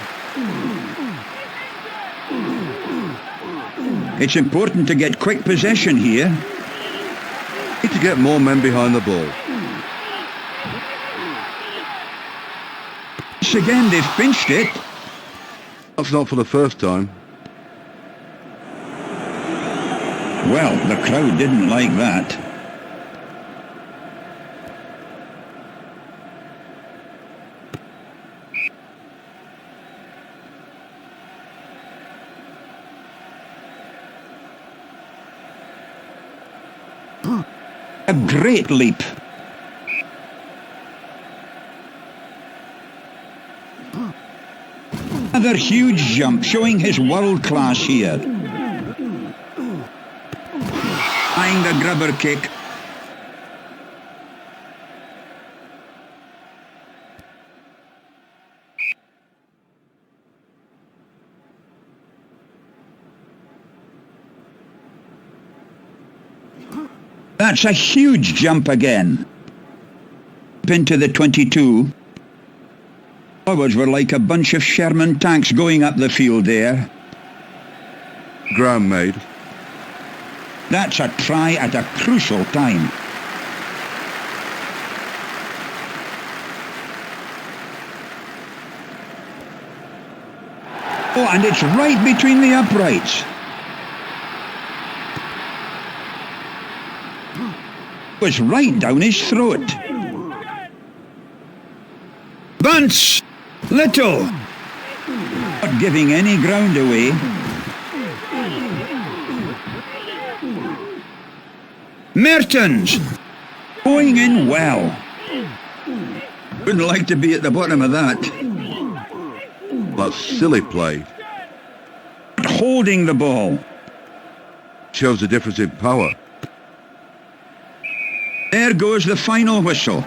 Speaker 1: It's important to get quick possession here.
Speaker 2: Need to get more men behind the ball.
Speaker 1: Once again, they've pinched it.
Speaker 2: That's not for the first time.
Speaker 1: Well, the crowd didn't like that. A great leap. Another huge jump, showing his world class here. Eyeing the grubber kick. That's a huge jump again. Into the 22. Forwards were like a bunch of Sherman tanks going up the field there.
Speaker 2: Graham made.
Speaker 1: That's a try at a crucial time. Oh, and it's right between the uprights. It was right down his throat.
Speaker 3: Bunce! Little!
Speaker 1: Not giving any ground away.
Speaker 3: Mertens!
Speaker 1: Going in well. Wouldn't like to be at the bottom of that.
Speaker 2: That's silly play.
Speaker 1: Holding the ball.
Speaker 2: Shows the difference in power.
Speaker 1: There goes the final whistle.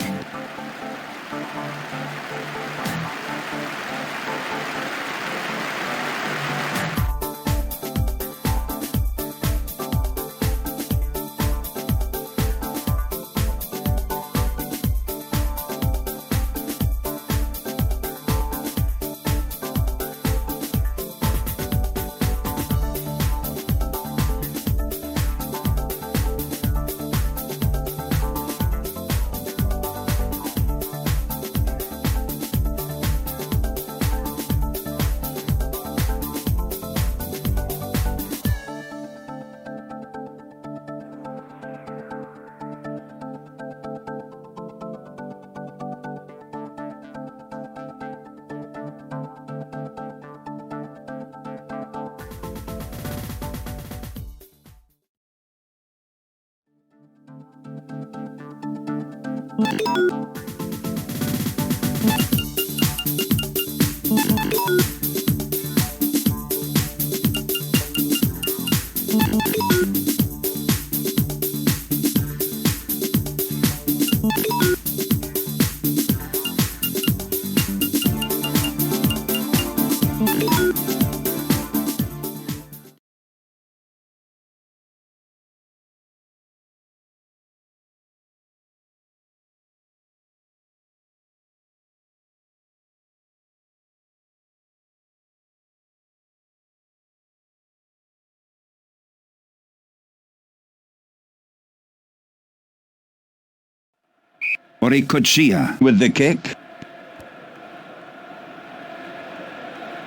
Speaker 3: Orikochia.
Speaker 1: With the kick.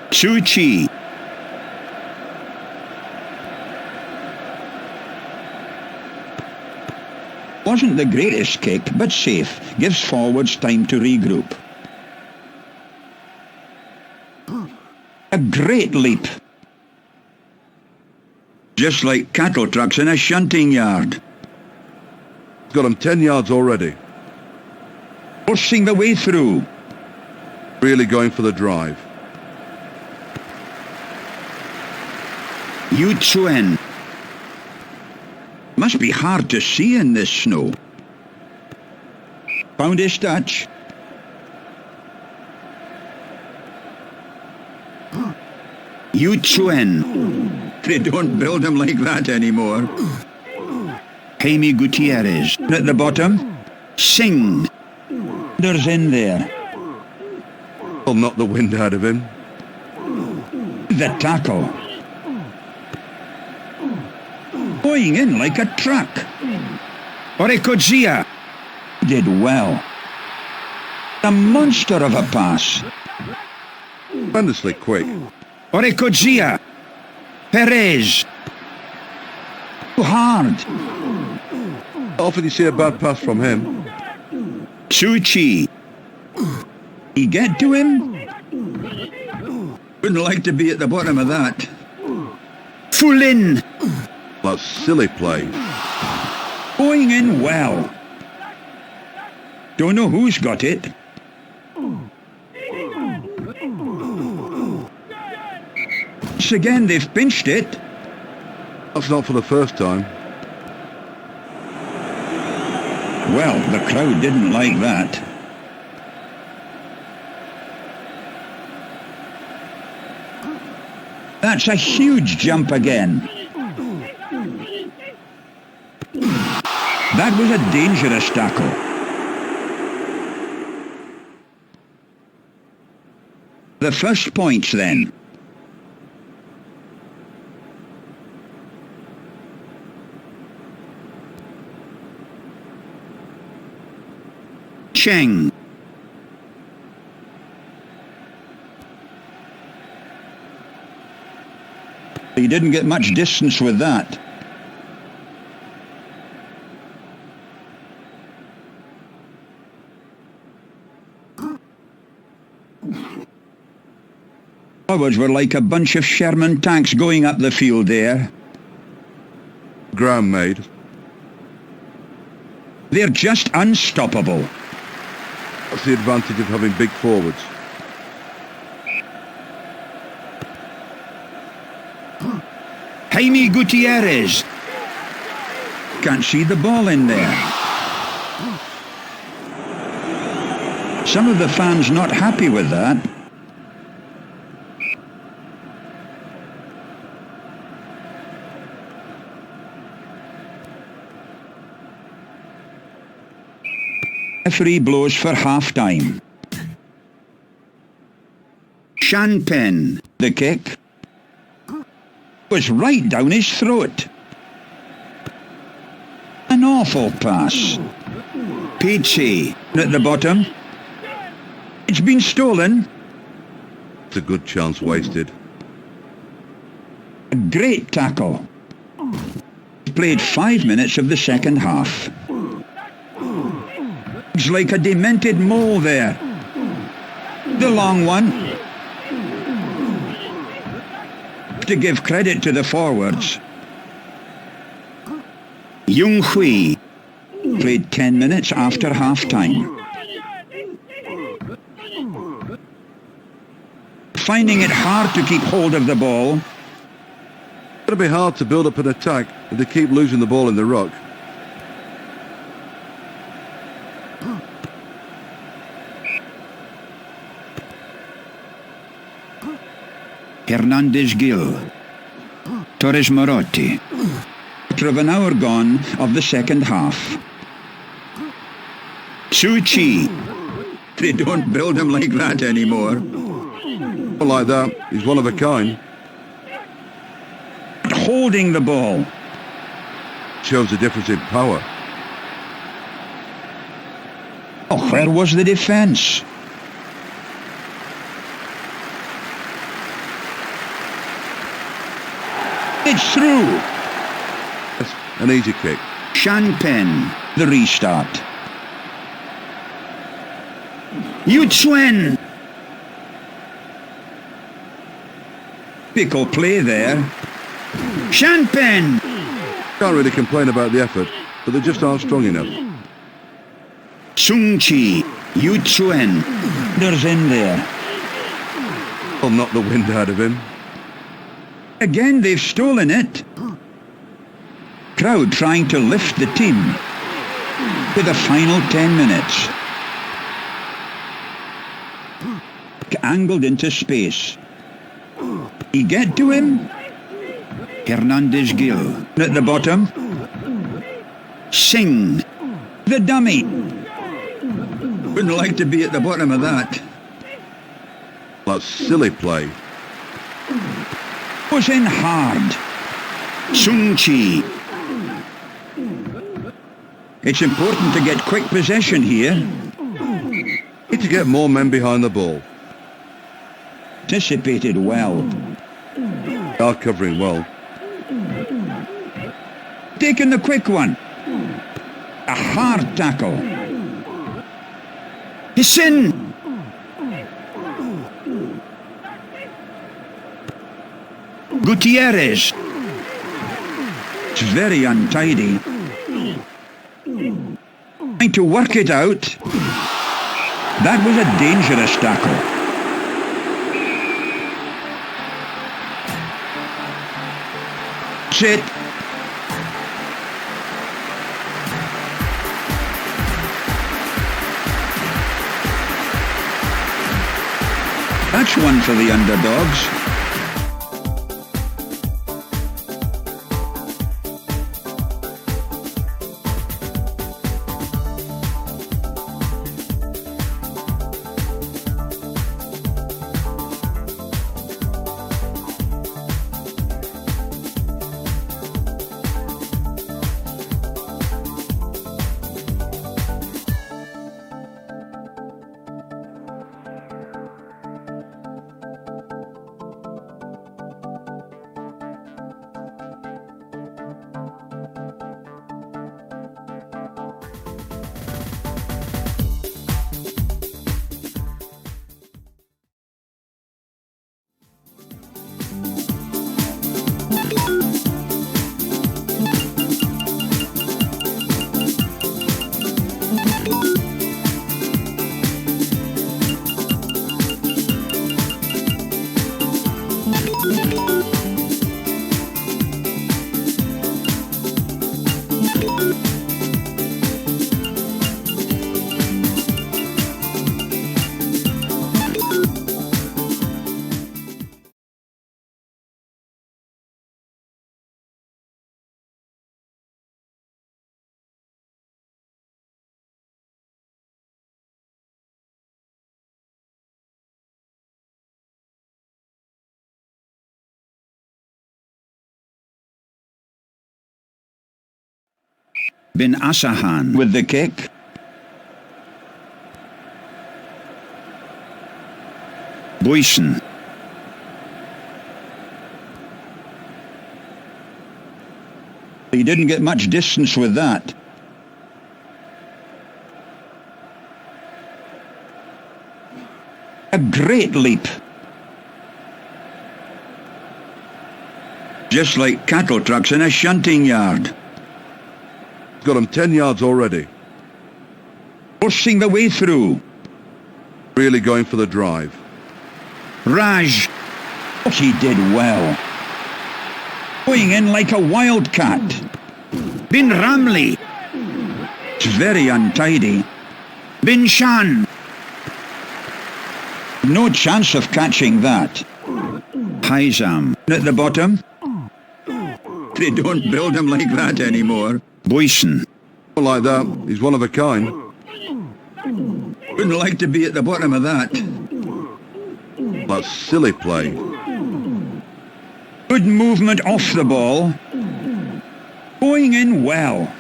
Speaker 3: Suchi.
Speaker 1: Wasn't the greatest kick, but safe. Gives forwards time to regroup. A great leap. Just like cattle trucks in a shunting yard.
Speaker 2: Got him 10 yards already.
Speaker 1: Forcing the way through.
Speaker 2: Really going for the drive.
Speaker 3: Yu Chuen.
Speaker 1: Must be hard to see in this snow. Found his touch.
Speaker 3: Yu Chuen.
Speaker 1: They don't build him like that anymore.
Speaker 3: Jaime Gutierrez.
Speaker 1: At the bottom.
Speaker 3: Singh.
Speaker 1: There's in there.
Speaker 2: Will knock the wind out of him.
Speaker 1: The tackle. Going in like a truck.
Speaker 3: Orikochia.
Speaker 1: Did well. A monster of a pass.
Speaker 2: Tremendously quick.
Speaker 3: Orikochia. Perez.
Speaker 1: Too hard.
Speaker 2: Often you see a bad pass from him.
Speaker 3: Suchi.
Speaker 1: He get to him? Wouldn't like to be at the bottom of that.
Speaker 3: Fulin.
Speaker 2: That's silly play.
Speaker 1: Going in well. Don't know who's got it. Once again, they've pinched it.
Speaker 2: That's not for the first time.
Speaker 1: Well, the crowd didn't like that. That's a huge jump again. That was a dangerous tackle. The first points then.
Speaker 3: Cheng.
Speaker 1: He didn't get much distance with that. Forwards were like a bunch of Sherman tanks going up the field there.
Speaker 2: Ground made.
Speaker 1: They're just unstoppable.
Speaker 2: That's the advantage of having big forwards.
Speaker 3: Jaime Gutierrez.
Speaker 1: Can't see the ball in there. Some of the fans not happy with that. Referee blows for half-time.
Speaker 3: Shanpen.
Speaker 1: The kick was right down his throat. An awful pass.
Speaker 3: Peachy.
Speaker 1: At the bottom. It's been stolen.
Speaker 2: It's a good chance wasted.
Speaker 1: A great tackle. Played 5 minutes of the second half. It's like a demented mole there. The long one. To give credit to the forwards.
Speaker 3: Yung Hui.
Speaker 1: Played 10 minutes after half-time. Finding it hard to keep hold of the ball.
Speaker 2: It'll be hard to build up an attack if they keep losing the ball in the ruck.
Speaker 3: Hernandez Gil. Torres Morotti.
Speaker 1: Quarter of an hour gone of the second half.
Speaker 3: Suchi.
Speaker 1: They don't build him like that anymore.
Speaker 2: Not like that. He's one of a kind.
Speaker 1: Holding the ball.
Speaker 2: Shows the difference in power.
Speaker 1: Oh, where was the defence? It's through.
Speaker 2: That's an easy kick.
Speaker 3: Shanpen.
Speaker 1: The restart.
Speaker 3: Yuchuen.
Speaker 1: Pickle play there.
Speaker 3: Shanpen.
Speaker 2: Can't really complain about the effort, but they just aren't strong enough.
Speaker 3: Sungchi. Yuchuen.
Speaker 1: There's in there.
Speaker 2: Will knock the wind out of him.
Speaker 1: Again, they've stolen it. Crowd trying to lift the team to the final 10 minutes. Angled into space. He get to him?
Speaker 3: Hernandez Gil.
Speaker 1: At the bottom.
Speaker 3: Singh.
Speaker 1: The dummy. Wouldn't like to be at the bottom of that.
Speaker 2: That's silly play.
Speaker 1: Was in hard.
Speaker 3: Sungchi.
Speaker 1: It's important to get quick possession here.
Speaker 2: Need to get more men behind the ball.
Speaker 1: Anticipated well.
Speaker 2: They are covering well.
Speaker 1: Taking the quick one. A hard tackle.
Speaker 3: Hissin. Gutierrez.
Speaker 1: It's very untidy. Trying to work it out. That was a dangerous tackle. That's it. That's one for the underdogs.
Speaker 3: Bin Asahan.
Speaker 1: With the kick.
Speaker 3: Boysen.
Speaker 1: He didn't get much distance with that. A great leap. Just like cattle trucks in a shunting yard.
Speaker 2: Got him 10 yards already.
Speaker 1: Forcing the way through.
Speaker 2: Really going for the drive.
Speaker 3: Raj.
Speaker 1: He did well. Going in like a wildcat.
Speaker 3: Bin Ramli.
Speaker 1: It's very untidy.
Speaker 3: Bin Shan.
Speaker 1: No chance of catching that.
Speaker 3: Haizam.
Speaker 1: At the bottom. They don't build him like that anymore.
Speaker 3: Boysen.
Speaker 2: Not like that. He's one of a kind.
Speaker 1: Wouldn't like to be at the bottom of that.
Speaker 2: That's silly play.
Speaker 1: Good movement off the ball. Going in well.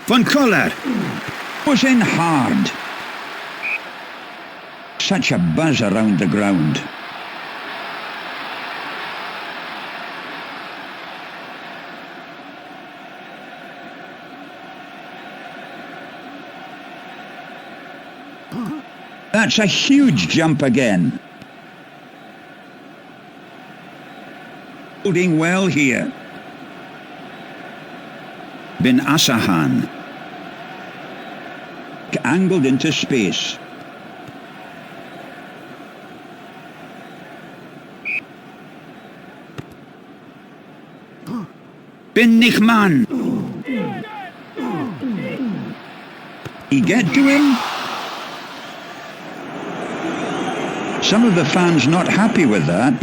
Speaker 3: Van Koller.
Speaker 1: Was in hard. Such a buzz around the ground. That's a huge jump again. Holding well here.
Speaker 3: Bin Asahan.
Speaker 1: Angled into space.
Speaker 3: Bin Nichman.
Speaker 1: He get to him? Some of the fans not happy with that.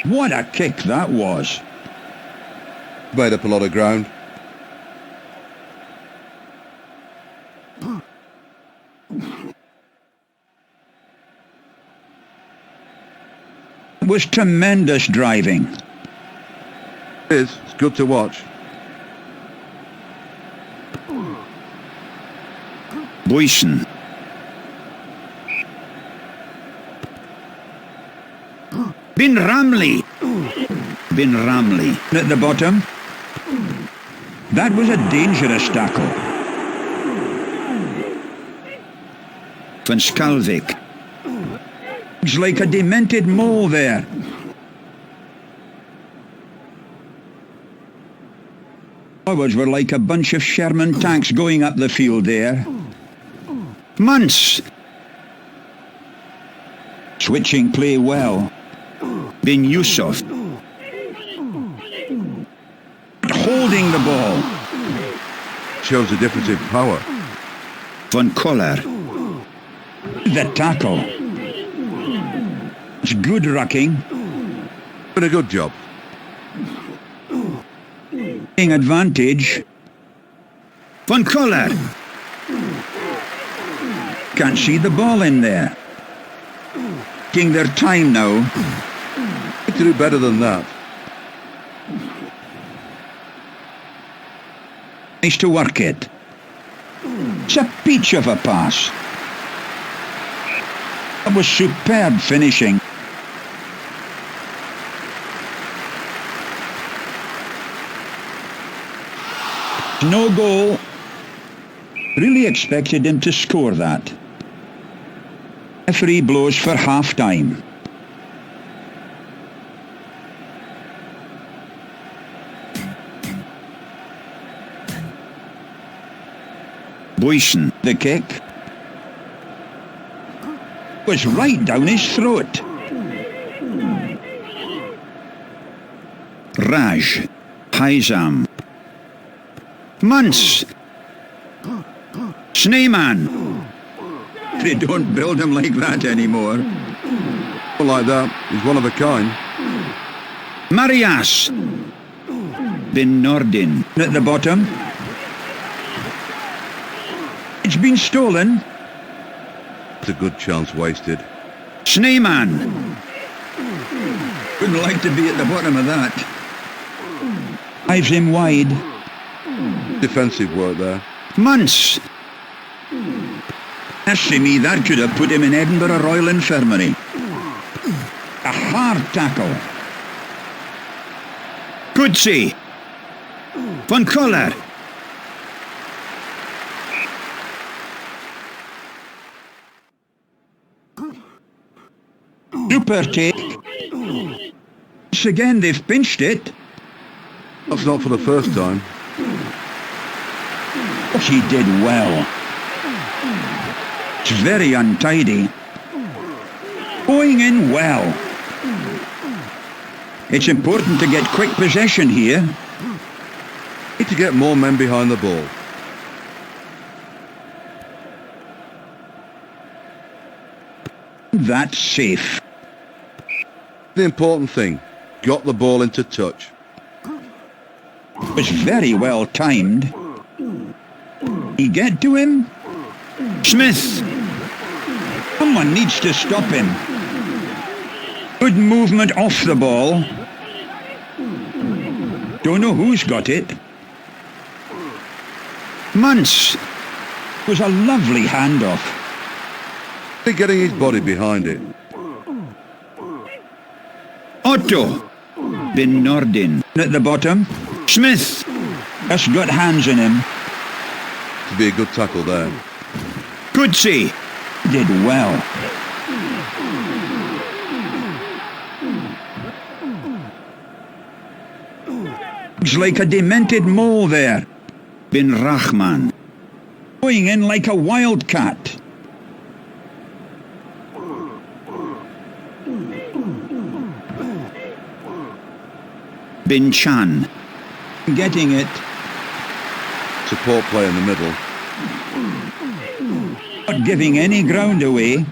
Speaker 1: What a kick that was.
Speaker 2: Made up a lot of ground.
Speaker 1: It was tremendous driving.
Speaker 2: It is. It's good to watch.
Speaker 3: Boysen. Bin Ramli. Bin Ramli.
Speaker 1: At the bottom. That was a dangerous tackle.
Speaker 3: Van Skalvik.
Speaker 1: It's like a demented mole there. Forwards were like a bunch of Sherman tanks going up the field there.
Speaker 3: Muntz.
Speaker 1: Switching play well.
Speaker 3: Bin Yusuf.
Speaker 1: Holding the ball.
Speaker 2: Shows the difference in power.
Speaker 3: Van Koller.
Speaker 1: The tackle. It's good rucking.
Speaker 2: Been a good job.
Speaker 1: Taking advantage.
Speaker 3: Van Koller.
Speaker 1: Can't see the ball in there. Taking their time now.
Speaker 2: Need to do better than that.
Speaker 1: Nice to work it. It's a peach of a pass. That was superb finishing. No goal. Really expected him to score that. Referee blows for half-time.
Speaker 3: Boysen.
Speaker 1: The kick was right down his throat.
Speaker 3: Raj. Haizam. Muntz. Schneemann.
Speaker 1: They don't build him like that anymore.
Speaker 2: Not like that. He's one of a kind.
Speaker 3: Marias. Bin Nordin.
Speaker 1: At the bottom. It's been stolen.
Speaker 2: It's a good chance wasted.
Speaker 3: Schneemann.
Speaker 1: Wouldn't like to be at the bottom of that. Drives him wide.
Speaker 2: Defensive work there.
Speaker 3: Munce.
Speaker 1: Mercy me, that could have put him in Edinburgh Royal Infirmary. A hard tackle.
Speaker 3: Coetzee. Van Coller.
Speaker 1: Super take. Once again, they've pinched it.
Speaker 2: That's not for the first time.
Speaker 1: He did well. It's very untidy. Going in well. It's important to get quick possession here.
Speaker 2: Need to get more men behind the ball.
Speaker 1: That's safe.
Speaker 2: The important thing, got the ball into touch.
Speaker 1: It was very well timed. He get to him?
Speaker 3: Smith.
Speaker 1: Someone needs to stop him. Good movement off the ball. Don't know who's got it.
Speaker 3: Munce.
Speaker 1: It was a lovely handoff.
Speaker 2: They're getting his body behind it.
Speaker 3: Otto. Bin Nordin.
Speaker 1: At the bottom.
Speaker 3: Smith.
Speaker 1: Just got hands in him.
Speaker 2: To be a good tackle there.
Speaker 3: Coetzee.
Speaker 1: Did well. It's like a demented mole there.
Speaker 3: Bin Rachman.
Speaker 1: Going in like a wildcat.
Speaker 3: Bin Chan.
Speaker 1: Getting it.
Speaker 2: Support play in the middle.
Speaker 1: Not giving any ground away.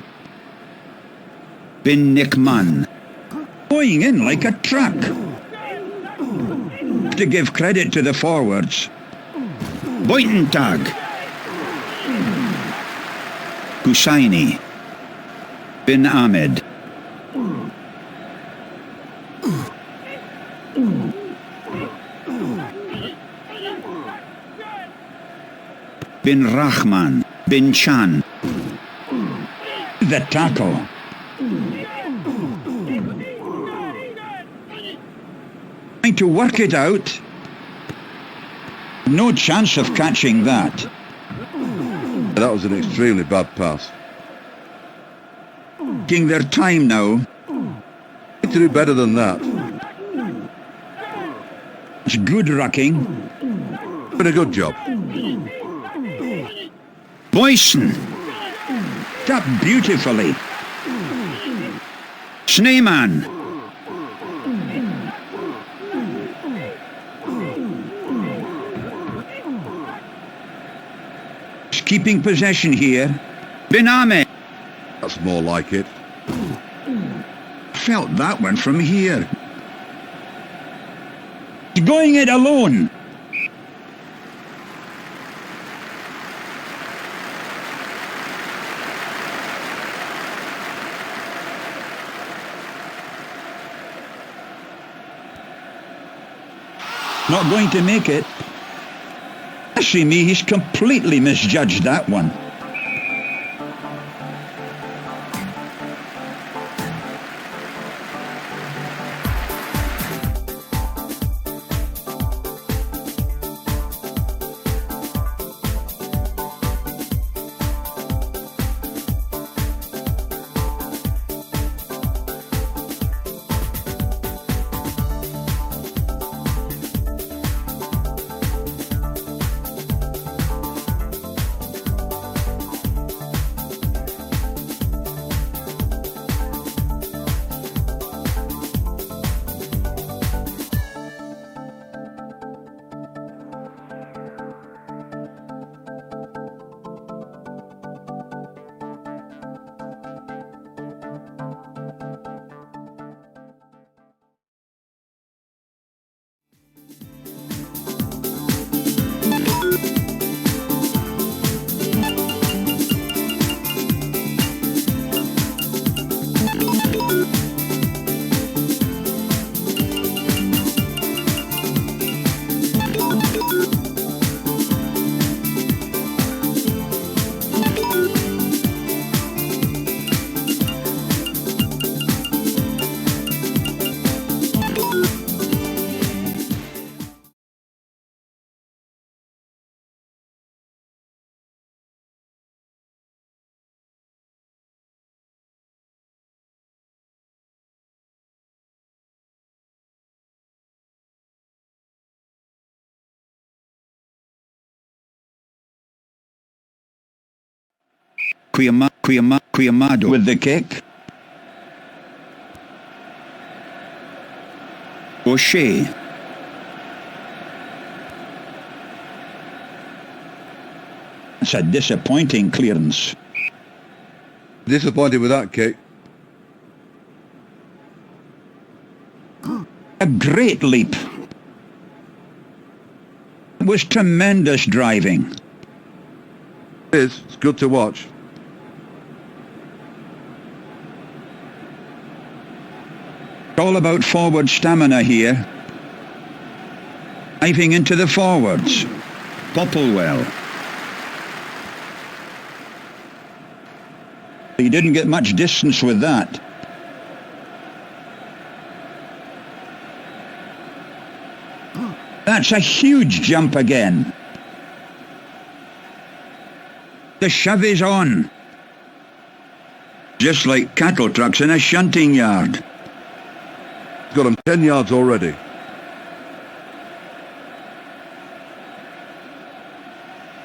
Speaker 3: Bin Nickman.
Speaker 1: Going in like a truck. To give credit to the forwards.
Speaker 3: Buitentag. Hussaini. Bin Ahmed. Bin Rachman. Bin Chan.
Speaker 1: The tackle. Trying to work it out. No chance of catching that.
Speaker 2: That was an extremely bad pass.
Speaker 1: Taking their time now.
Speaker 2: Need to do better than that.
Speaker 1: It's good rucking.
Speaker 2: Been a good job.
Speaker 3: Boyson.
Speaker 1: Up beautifully.
Speaker 3: Schneemann.
Speaker 1: Keeping possession here.
Speaker 3: Bin Ahmed.
Speaker 2: That's more like it.
Speaker 1: Felt that one from here. He's going it alone. Not going to make it. See me, he's completely misjudged that one.
Speaker 3: Kuyamado.
Speaker 1: with the kick.
Speaker 3: O'Shea.
Speaker 1: It's a disappointing clearance.
Speaker 2: Disappointed with that kick.
Speaker 1: A great leap. It was tremendous driving.
Speaker 2: It's good to watch.
Speaker 1: It's all about forward stamina here. Diving into the forwards.
Speaker 3: Popplewell.
Speaker 1: He didn't get much distance with that. That's a huge jump again. The shove is on. Just like cattle trucks in a shunting yard.
Speaker 2: Got him 10 yards already.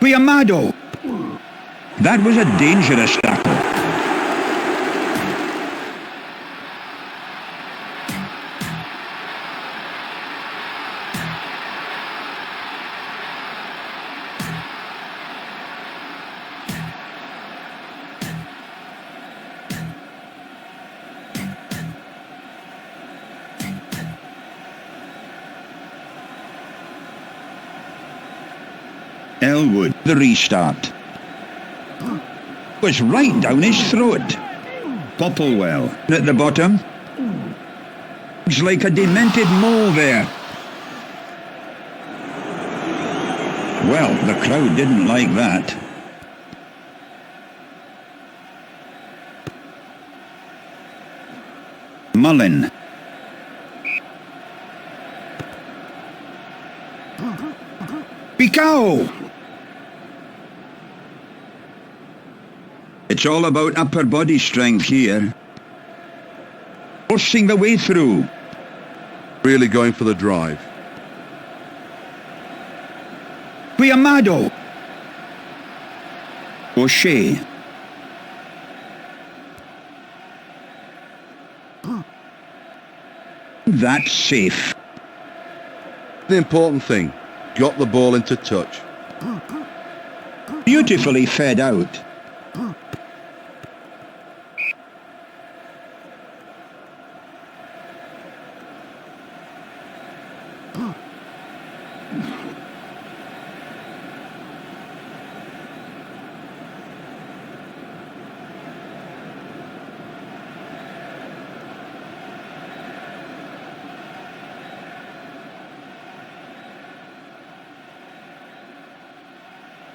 Speaker 3: Kuyamado.
Speaker 1: That was a dangerous tackle.
Speaker 3: Elwood.
Speaker 1: The restart was right down his throat.
Speaker 3: Popplewell.
Speaker 1: At the bottom, it's like a demented mole there. Well, the crowd didn't like that.
Speaker 3: Mullen. Picao.
Speaker 1: It's all about upper body strength here. Forcing the way through.
Speaker 2: Really going for the drive.
Speaker 3: Kuyamado. O'Shea.
Speaker 1: That's safe.
Speaker 2: The important thing, got the ball into touch.
Speaker 1: Beautifully fed out.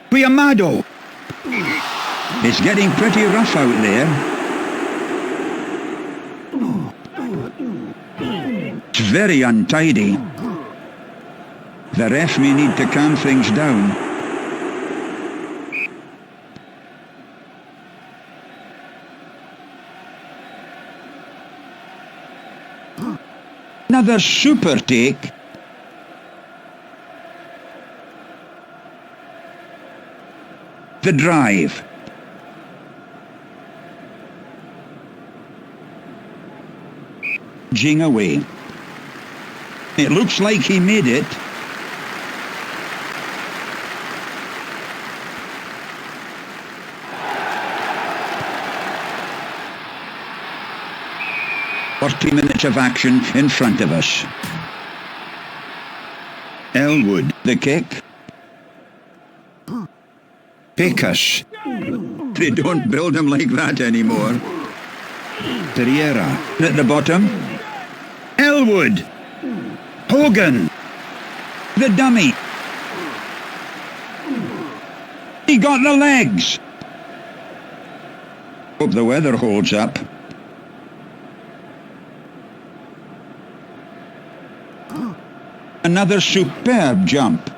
Speaker 3: Kuyamado.
Speaker 1: It's getting pretty rough out there. It's very untidy. The ref may need to calm things down. Another super take. The drive. Jing away. It looks like he made it. "40 minutes of action in front of us."
Speaker 3: Elwood.
Speaker 1: The kick.
Speaker 3: Pecas.
Speaker 1: They don't build him like that anymore.
Speaker 3: Pereira.
Speaker 1: At the bottom,
Speaker 3: Elwood. Hogan.
Speaker 1: the dummy. He got the legs. Hope the weather holds up. Another superb jump.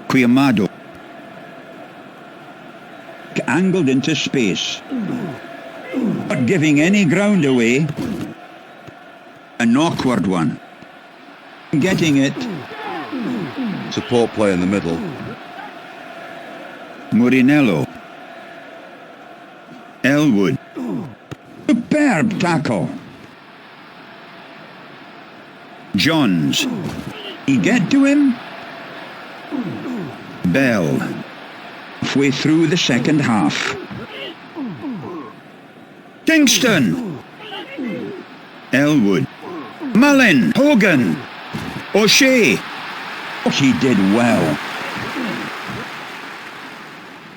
Speaker 3: Kuyamado.
Speaker 1: angled into space. Not giving any ground away. An awkward one. Getting it.
Speaker 2: Support play in the middle.
Speaker 3: Murinello. Elwood.
Speaker 1: Superb tackle.
Speaker 3: Johns.
Speaker 1: He get to him?
Speaker 3: Bell.
Speaker 1: Halfway through the second half.
Speaker 3: Kingston. Elwood. Mullin. Hogan. O'Shea.
Speaker 1: Oh, he did well.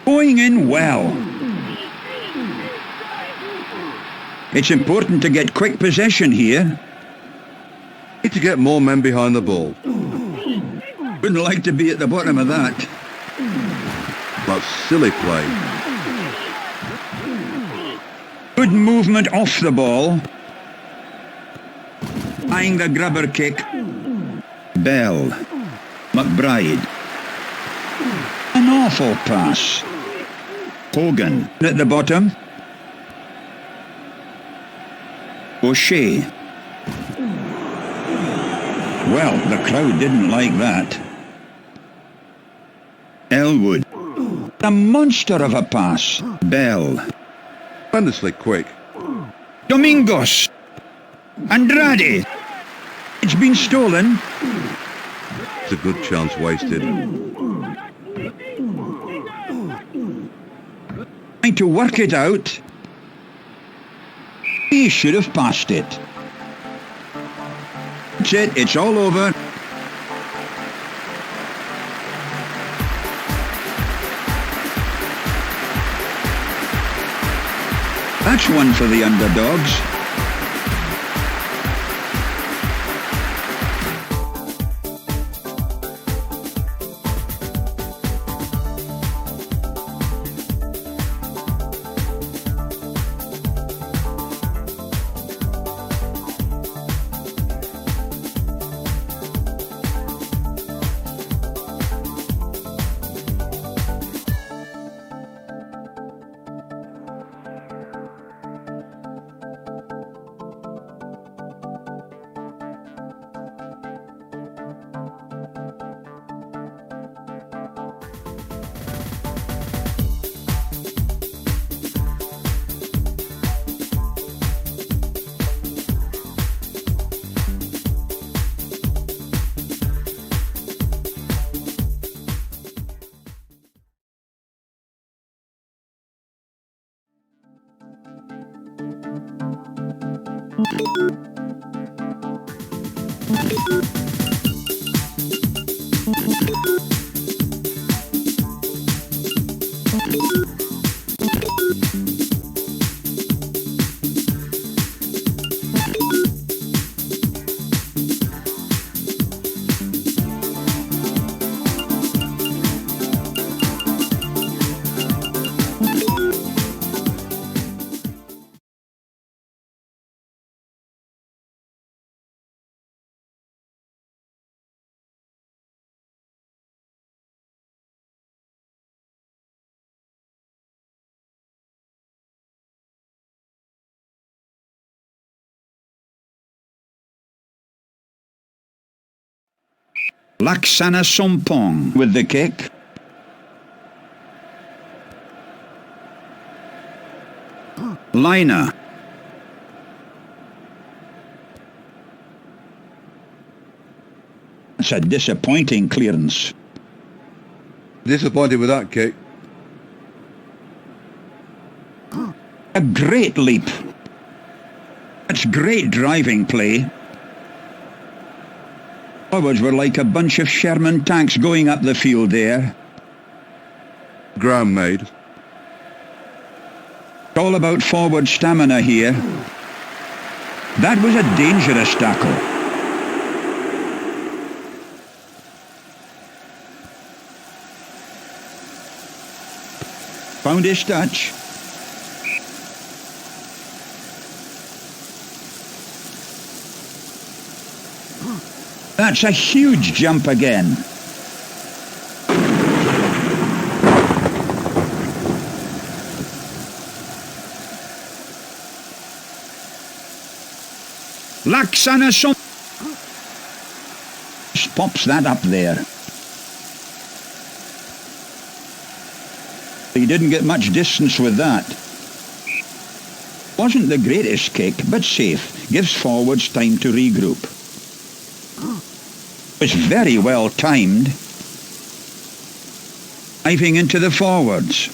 Speaker 1: Going in well. It's important to get quick possession here.
Speaker 2: Need to get more men behind the ball.
Speaker 1: Wouldn't like to be at the bottom of that.
Speaker 2: That's silly play.
Speaker 1: Good movement off the ball. Eyeing the grubber kick.
Speaker 3: Bell. McBride.
Speaker 1: An awful pass.
Speaker 3: Hogan.
Speaker 1: At the bottom.
Speaker 3: O'Shea.
Speaker 1: Well, the crowd didn't like that.
Speaker 3: Elwood.
Speaker 1: A monster of a pass.
Speaker 3: Bell.
Speaker 2: Tremendously quick.
Speaker 3: Domingos. Andrade.
Speaker 1: It's been stolen.
Speaker 2: It's a good chance wasted.
Speaker 1: Trying to work it out. He should have passed it. That's it, it's all over. That's one for the underdogs.
Speaker 3: Laksana Sompong.
Speaker 1: With the kick.
Speaker 3: Liner.
Speaker 1: That's a disappointing clearance.
Speaker 2: Disappointed with that kick.
Speaker 1: A great leap. That's great driving play. Forwards were like a bunch of Sherman tanks going up the field there.
Speaker 2: Ground made.
Speaker 1: It's all about forward stamina here. That was a dangerous tackle. Found his touch. That's a huge jump again.
Speaker 3: Laksana Som...
Speaker 1: Pops that up there. He didn't get much distance with that. Wasn't the greatest kick, but safe. Gives forwards time to regroup. Was very well timed. Diving into the forwards.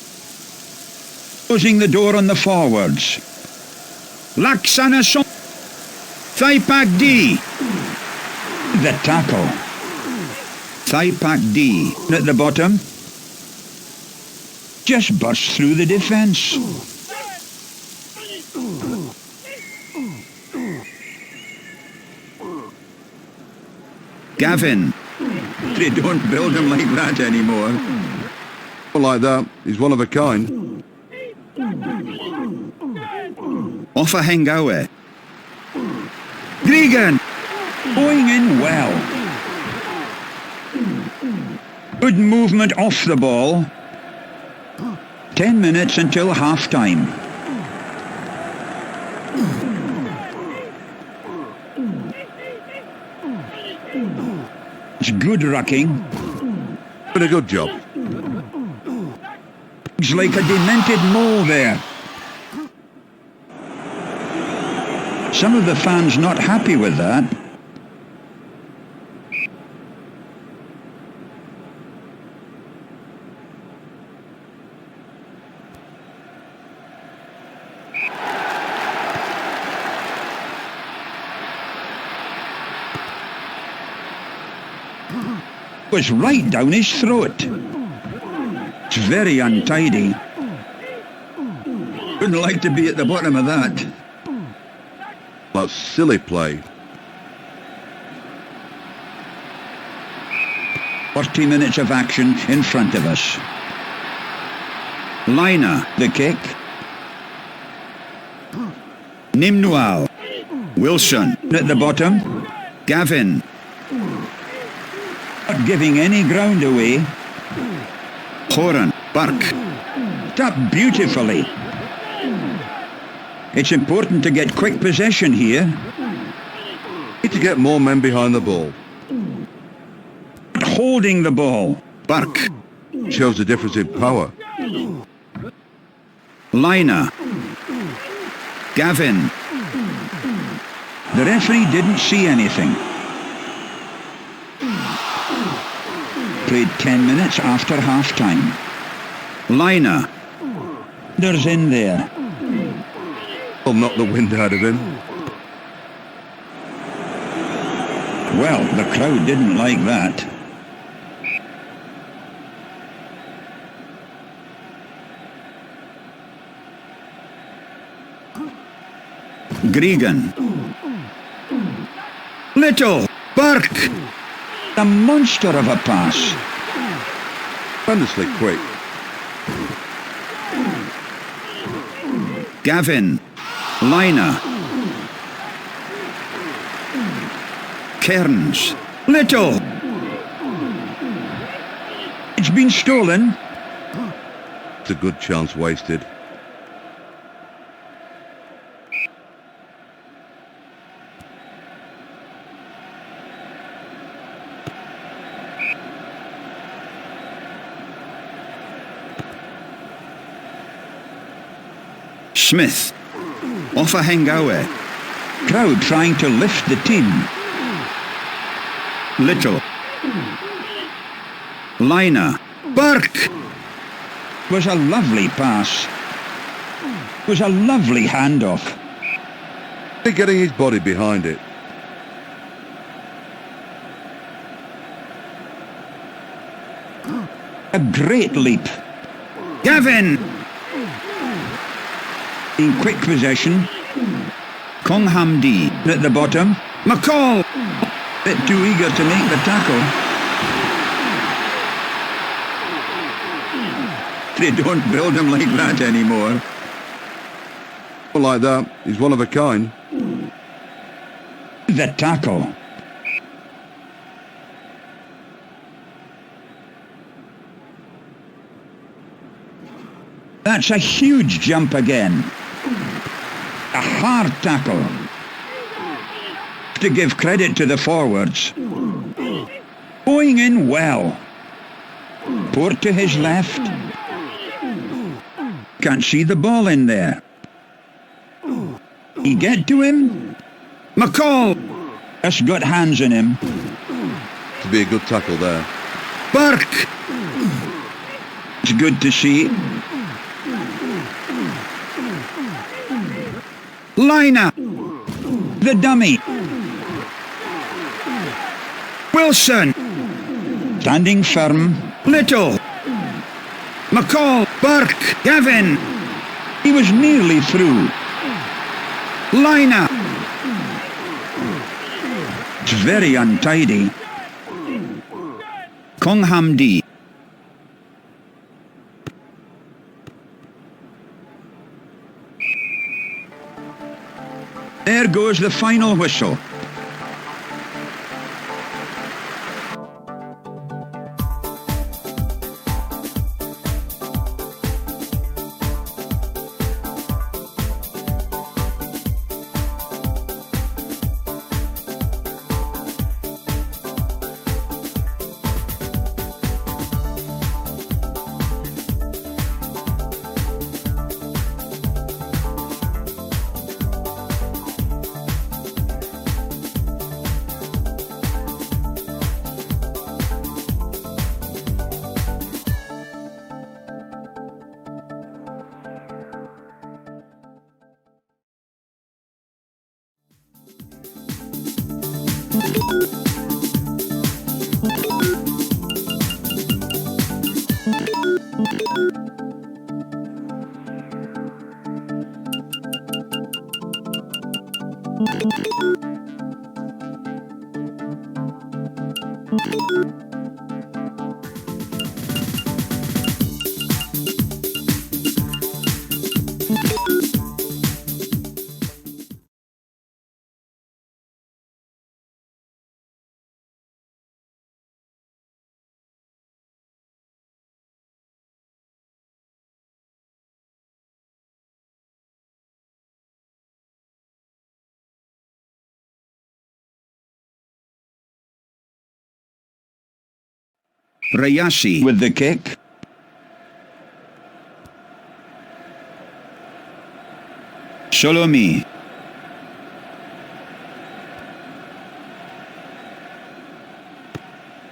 Speaker 1: Closing the door on the forwards.
Speaker 3: Laksana Som... Thaipak D.
Speaker 1: The tackle.
Speaker 3: Thaipak D.
Speaker 1: At the bottom. Just burst through the defence.
Speaker 3: Gavin.
Speaker 1: They don't build him like that anymore.
Speaker 2: Not like that. He's one of a kind.
Speaker 3: Offa Hengawe. Gregan.
Speaker 1: Going in well. Good movement off the ball. 10 minutes until half-time. It's good rucking.
Speaker 2: Been a good job.
Speaker 1: It's like a demented mole there. Some of the fans not happy with that. Was right down his throat. It's very untidy. Wouldn't like to be at the bottom of that.
Speaker 2: That's silly play.
Speaker 1: 40 minutes of action in front of us.
Speaker 3: Liner.
Speaker 1: The kick.
Speaker 3: Nimnual. Wilson.
Speaker 1: At the bottom.
Speaker 3: Gavin.
Speaker 1: Not giving any ground away.
Speaker 3: Horan. Burke.
Speaker 1: Tapped beautifully. It's important to get quick possession here.
Speaker 2: Need to get more men behind the ball.
Speaker 1: Holding the ball.
Speaker 3: Burke.
Speaker 2: Shows the difference in power.
Speaker 3: Liner. Gavin.
Speaker 1: The referee didn't see anything. Played 10 minutes after half-time.
Speaker 3: Liner.
Speaker 1: There's in there.
Speaker 2: Will knock the wind out of him.
Speaker 1: Well, the crowd didn't like that.
Speaker 3: Gregan. Little. Burke.
Speaker 1: A monster of a pass.
Speaker 2: Tremendously quick.
Speaker 3: Gavin. Liner. Cairns. Little.
Speaker 1: It's been stolen.
Speaker 2: It's a good chance wasted.
Speaker 3: Smith. Offa Hengawe.
Speaker 1: Crowd trying to lift the team.
Speaker 3: Little. Liner. Burke.
Speaker 1: Was a lovely pass. Was a lovely handoff.
Speaker 2: They're getting his body behind it.
Speaker 1: A great leap.
Speaker 3: Gavin.
Speaker 1: In quick possession.
Speaker 3: Konghamdi.
Speaker 1: At the bottom.
Speaker 3: McCall.
Speaker 1: Bit too eager to make the tackle. They don't build him like that anymore.
Speaker 2: Not like that. He's one of a kind.
Speaker 1: The tackle. That's a huge jump again. A hard tackle. To give credit to the forwards. Going in well. Port to his left. Can't see the ball in there. He get to him?
Speaker 3: McCall.
Speaker 1: Just got hands on him.
Speaker 2: To be a good tackle there.
Speaker 3: Burke.
Speaker 1: It's good to see.
Speaker 3: Liner.
Speaker 1: The dummy.
Speaker 3: Wilson.
Speaker 1: Standing firm.
Speaker 3: Little. McCall. Burke. Gavin.
Speaker 1: He was nearly through.
Speaker 3: Liner.
Speaker 1: It's very untidy.
Speaker 3: Konghamdi.
Speaker 1: There goes the final whistle.
Speaker 3: Rayasi.
Speaker 1: With the kick.
Speaker 3: Solomi.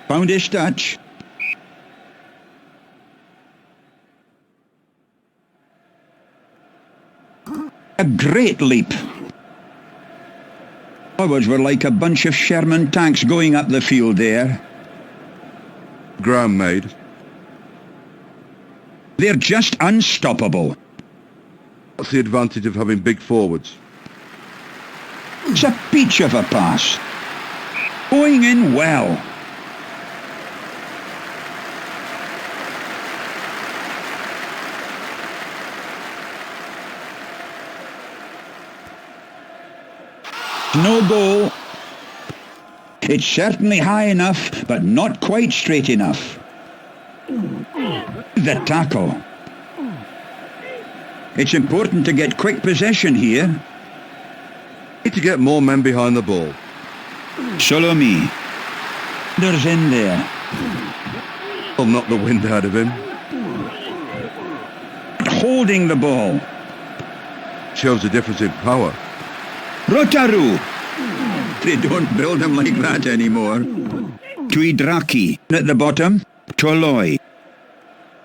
Speaker 1: Found his touch. A great leap. Forwards were like a bunch of Sherman tanks going up the field there.
Speaker 2: Ground made.
Speaker 1: They're just unstoppable.
Speaker 2: What's the advantage of having big forwards?
Speaker 1: It's a peach of a pass. Going in well. No goal. It's certainly high enough, but not quite straight enough. The tackle. It's important to get quick possession here.
Speaker 2: Need to get more men behind the ball.
Speaker 3: Solomi.
Speaker 1: There's in there.
Speaker 2: Will knock the wind out of him.
Speaker 1: Holding the ball.
Speaker 2: Shows the difference in power.
Speaker 3: Rotaru.
Speaker 1: They don't build them like that anymore.
Speaker 3: Tuidraki.
Speaker 1: At the bottom.
Speaker 3: Toloi.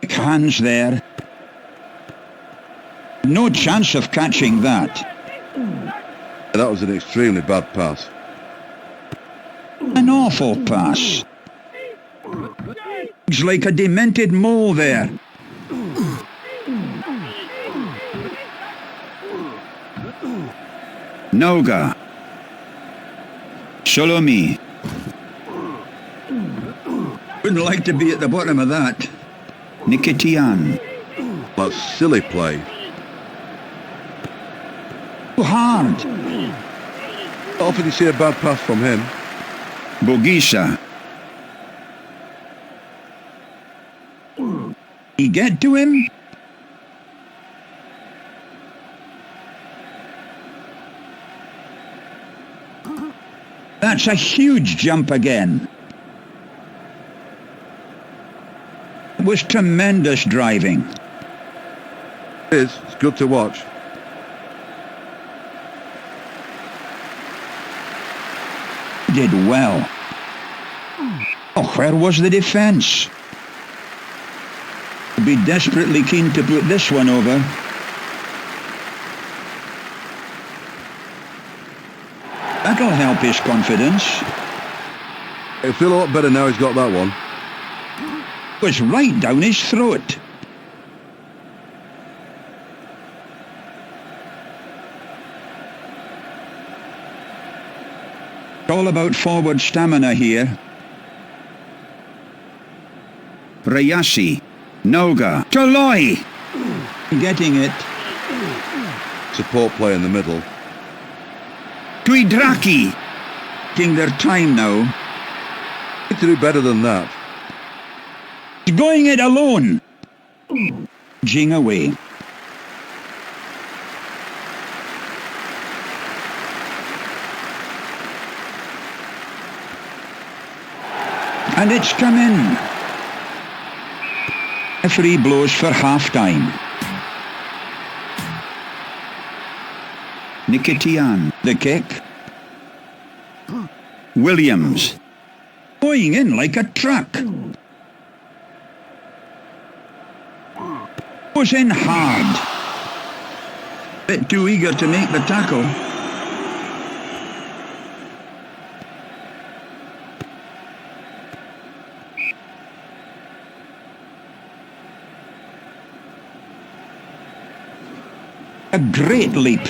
Speaker 1: Hands there. No chance of catching that.
Speaker 2: That was an extremely bad pass.
Speaker 1: An awful pass. It's like a demented mole there.
Speaker 3: Noga. Solomi.
Speaker 1: Wouldn't like to be at the bottom of that.
Speaker 3: Nikitian.
Speaker 2: That's silly play.
Speaker 1: Too hard.
Speaker 2: Often you see a bad pass from him.
Speaker 3: Bogisa.
Speaker 1: He get to him? That's a huge jump again. It was tremendous driving.
Speaker 2: It is. It's good to watch.
Speaker 1: Did well. Oh, where was the defence? Be desperately keen to put this one over. That'll help his confidence.
Speaker 2: It'll feel a lot better now he's got that one.
Speaker 1: Was right down his throat. It's all about forward stamina here.
Speaker 3: Rayashi. Noga. Toloi.
Speaker 1: Getting it.
Speaker 2: Support play in the middle.
Speaker 3: Tuidraki.
Speaker 1: Taking their time now.
Speaker 2: Need to do better than that.
Speaker 1: Going it alone. Jing away. And it's come in. Referee blows for half-time.
Speaker 3: Nikitian.
Speaker 1: The kick.
Speaker 3: Williams.
Speaker 1: Going in like a truck. Goes in hard. Bit too eager to make the tackle. A great leap.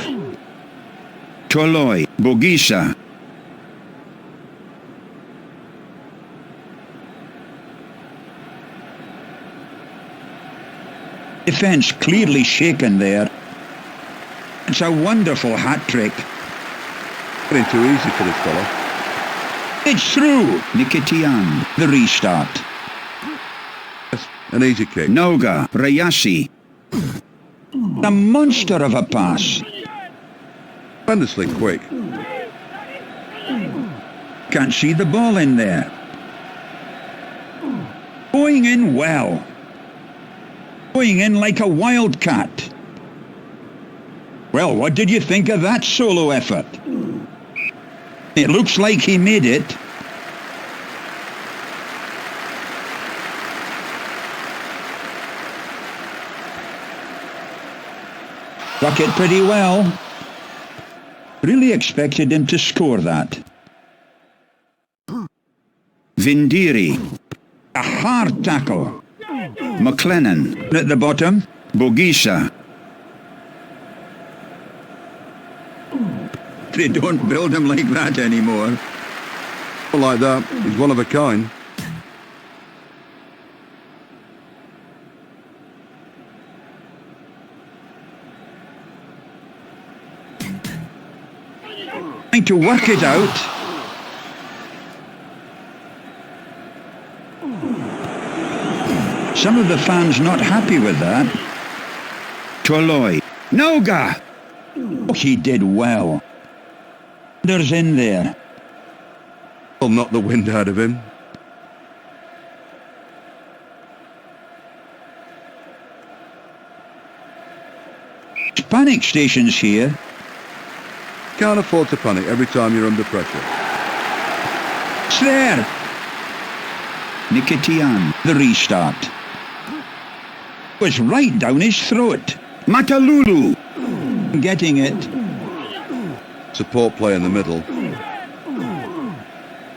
Speaker 3: Toloi. Bogisha.
Speaker 1: Defence clearly shaken there. It's a wonderful hat-trick.
Speaker 2: Getting too easy for this fella.
Speaker 1: It's through.
Speaker 3: Nikitian.
Speaker 1: The restart.
Speaker 2: Yes, an easy kick.
Speaker 3: Noga. Rayashi.
Speaker 1: A monster of a pass.
Speaker 2: Tremendously quick.
Speaker 1: Can't see the ball in there. Going in well. Going in like a wildcat. Well, what did you think of that solo effort? It looks like he made it. Struck it pretty well. Really expected him to score that.
Speaker 3: Vindiri.
Speaker 1: A hard tackle.
Speaker 3: McLennan.
Speaker 1: At the bottom.
Speaker 3: Bogisha.
Speaker 1: They don't build him like that anymore.
Speaker 2: Not like that. He's one of a kind.
Speaker 1: Trying to work it out. Some of the fans not happy with that.
Speaker 3: Toloi. Noga.
Speaker 1: Oh, he did well. There's in there.
Speaker 2: Will knock the wind out of him.
Speaker 1: Panic stations here.
Speaker 2: Can't afford to panic every time you're under pressure.
Speaker 1: It's there.
Speaker 3: Nikitian.
Speaker 1: The restart. Was right down his throat.
Speaker 3: Matalulu.
Speaker 1: Getting it.
Speaker 2: Support play in the middle.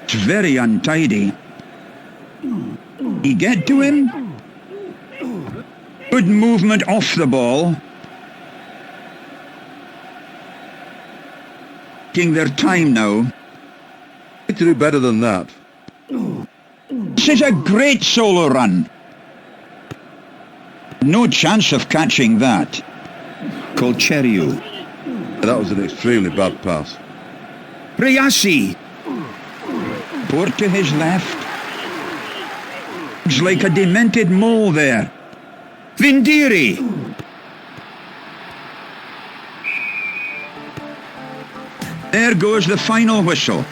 Speaker 1: It's very untidy. He get to him? Good movement off the ball. Taking their time now.
Speaker 2: Need to do better than that.
Speaker 1: This is a great solo run. No chance of catching that.
Speaker 3: Colcheriu.
Speaker 2: That was an extremely bad pass.
Speaker 3: Rayashi.
Speaker 1: Port to his left. It's like a demented mole there.
Speaker 3: Vindiri.
Speaker 1: There goes the final whistle.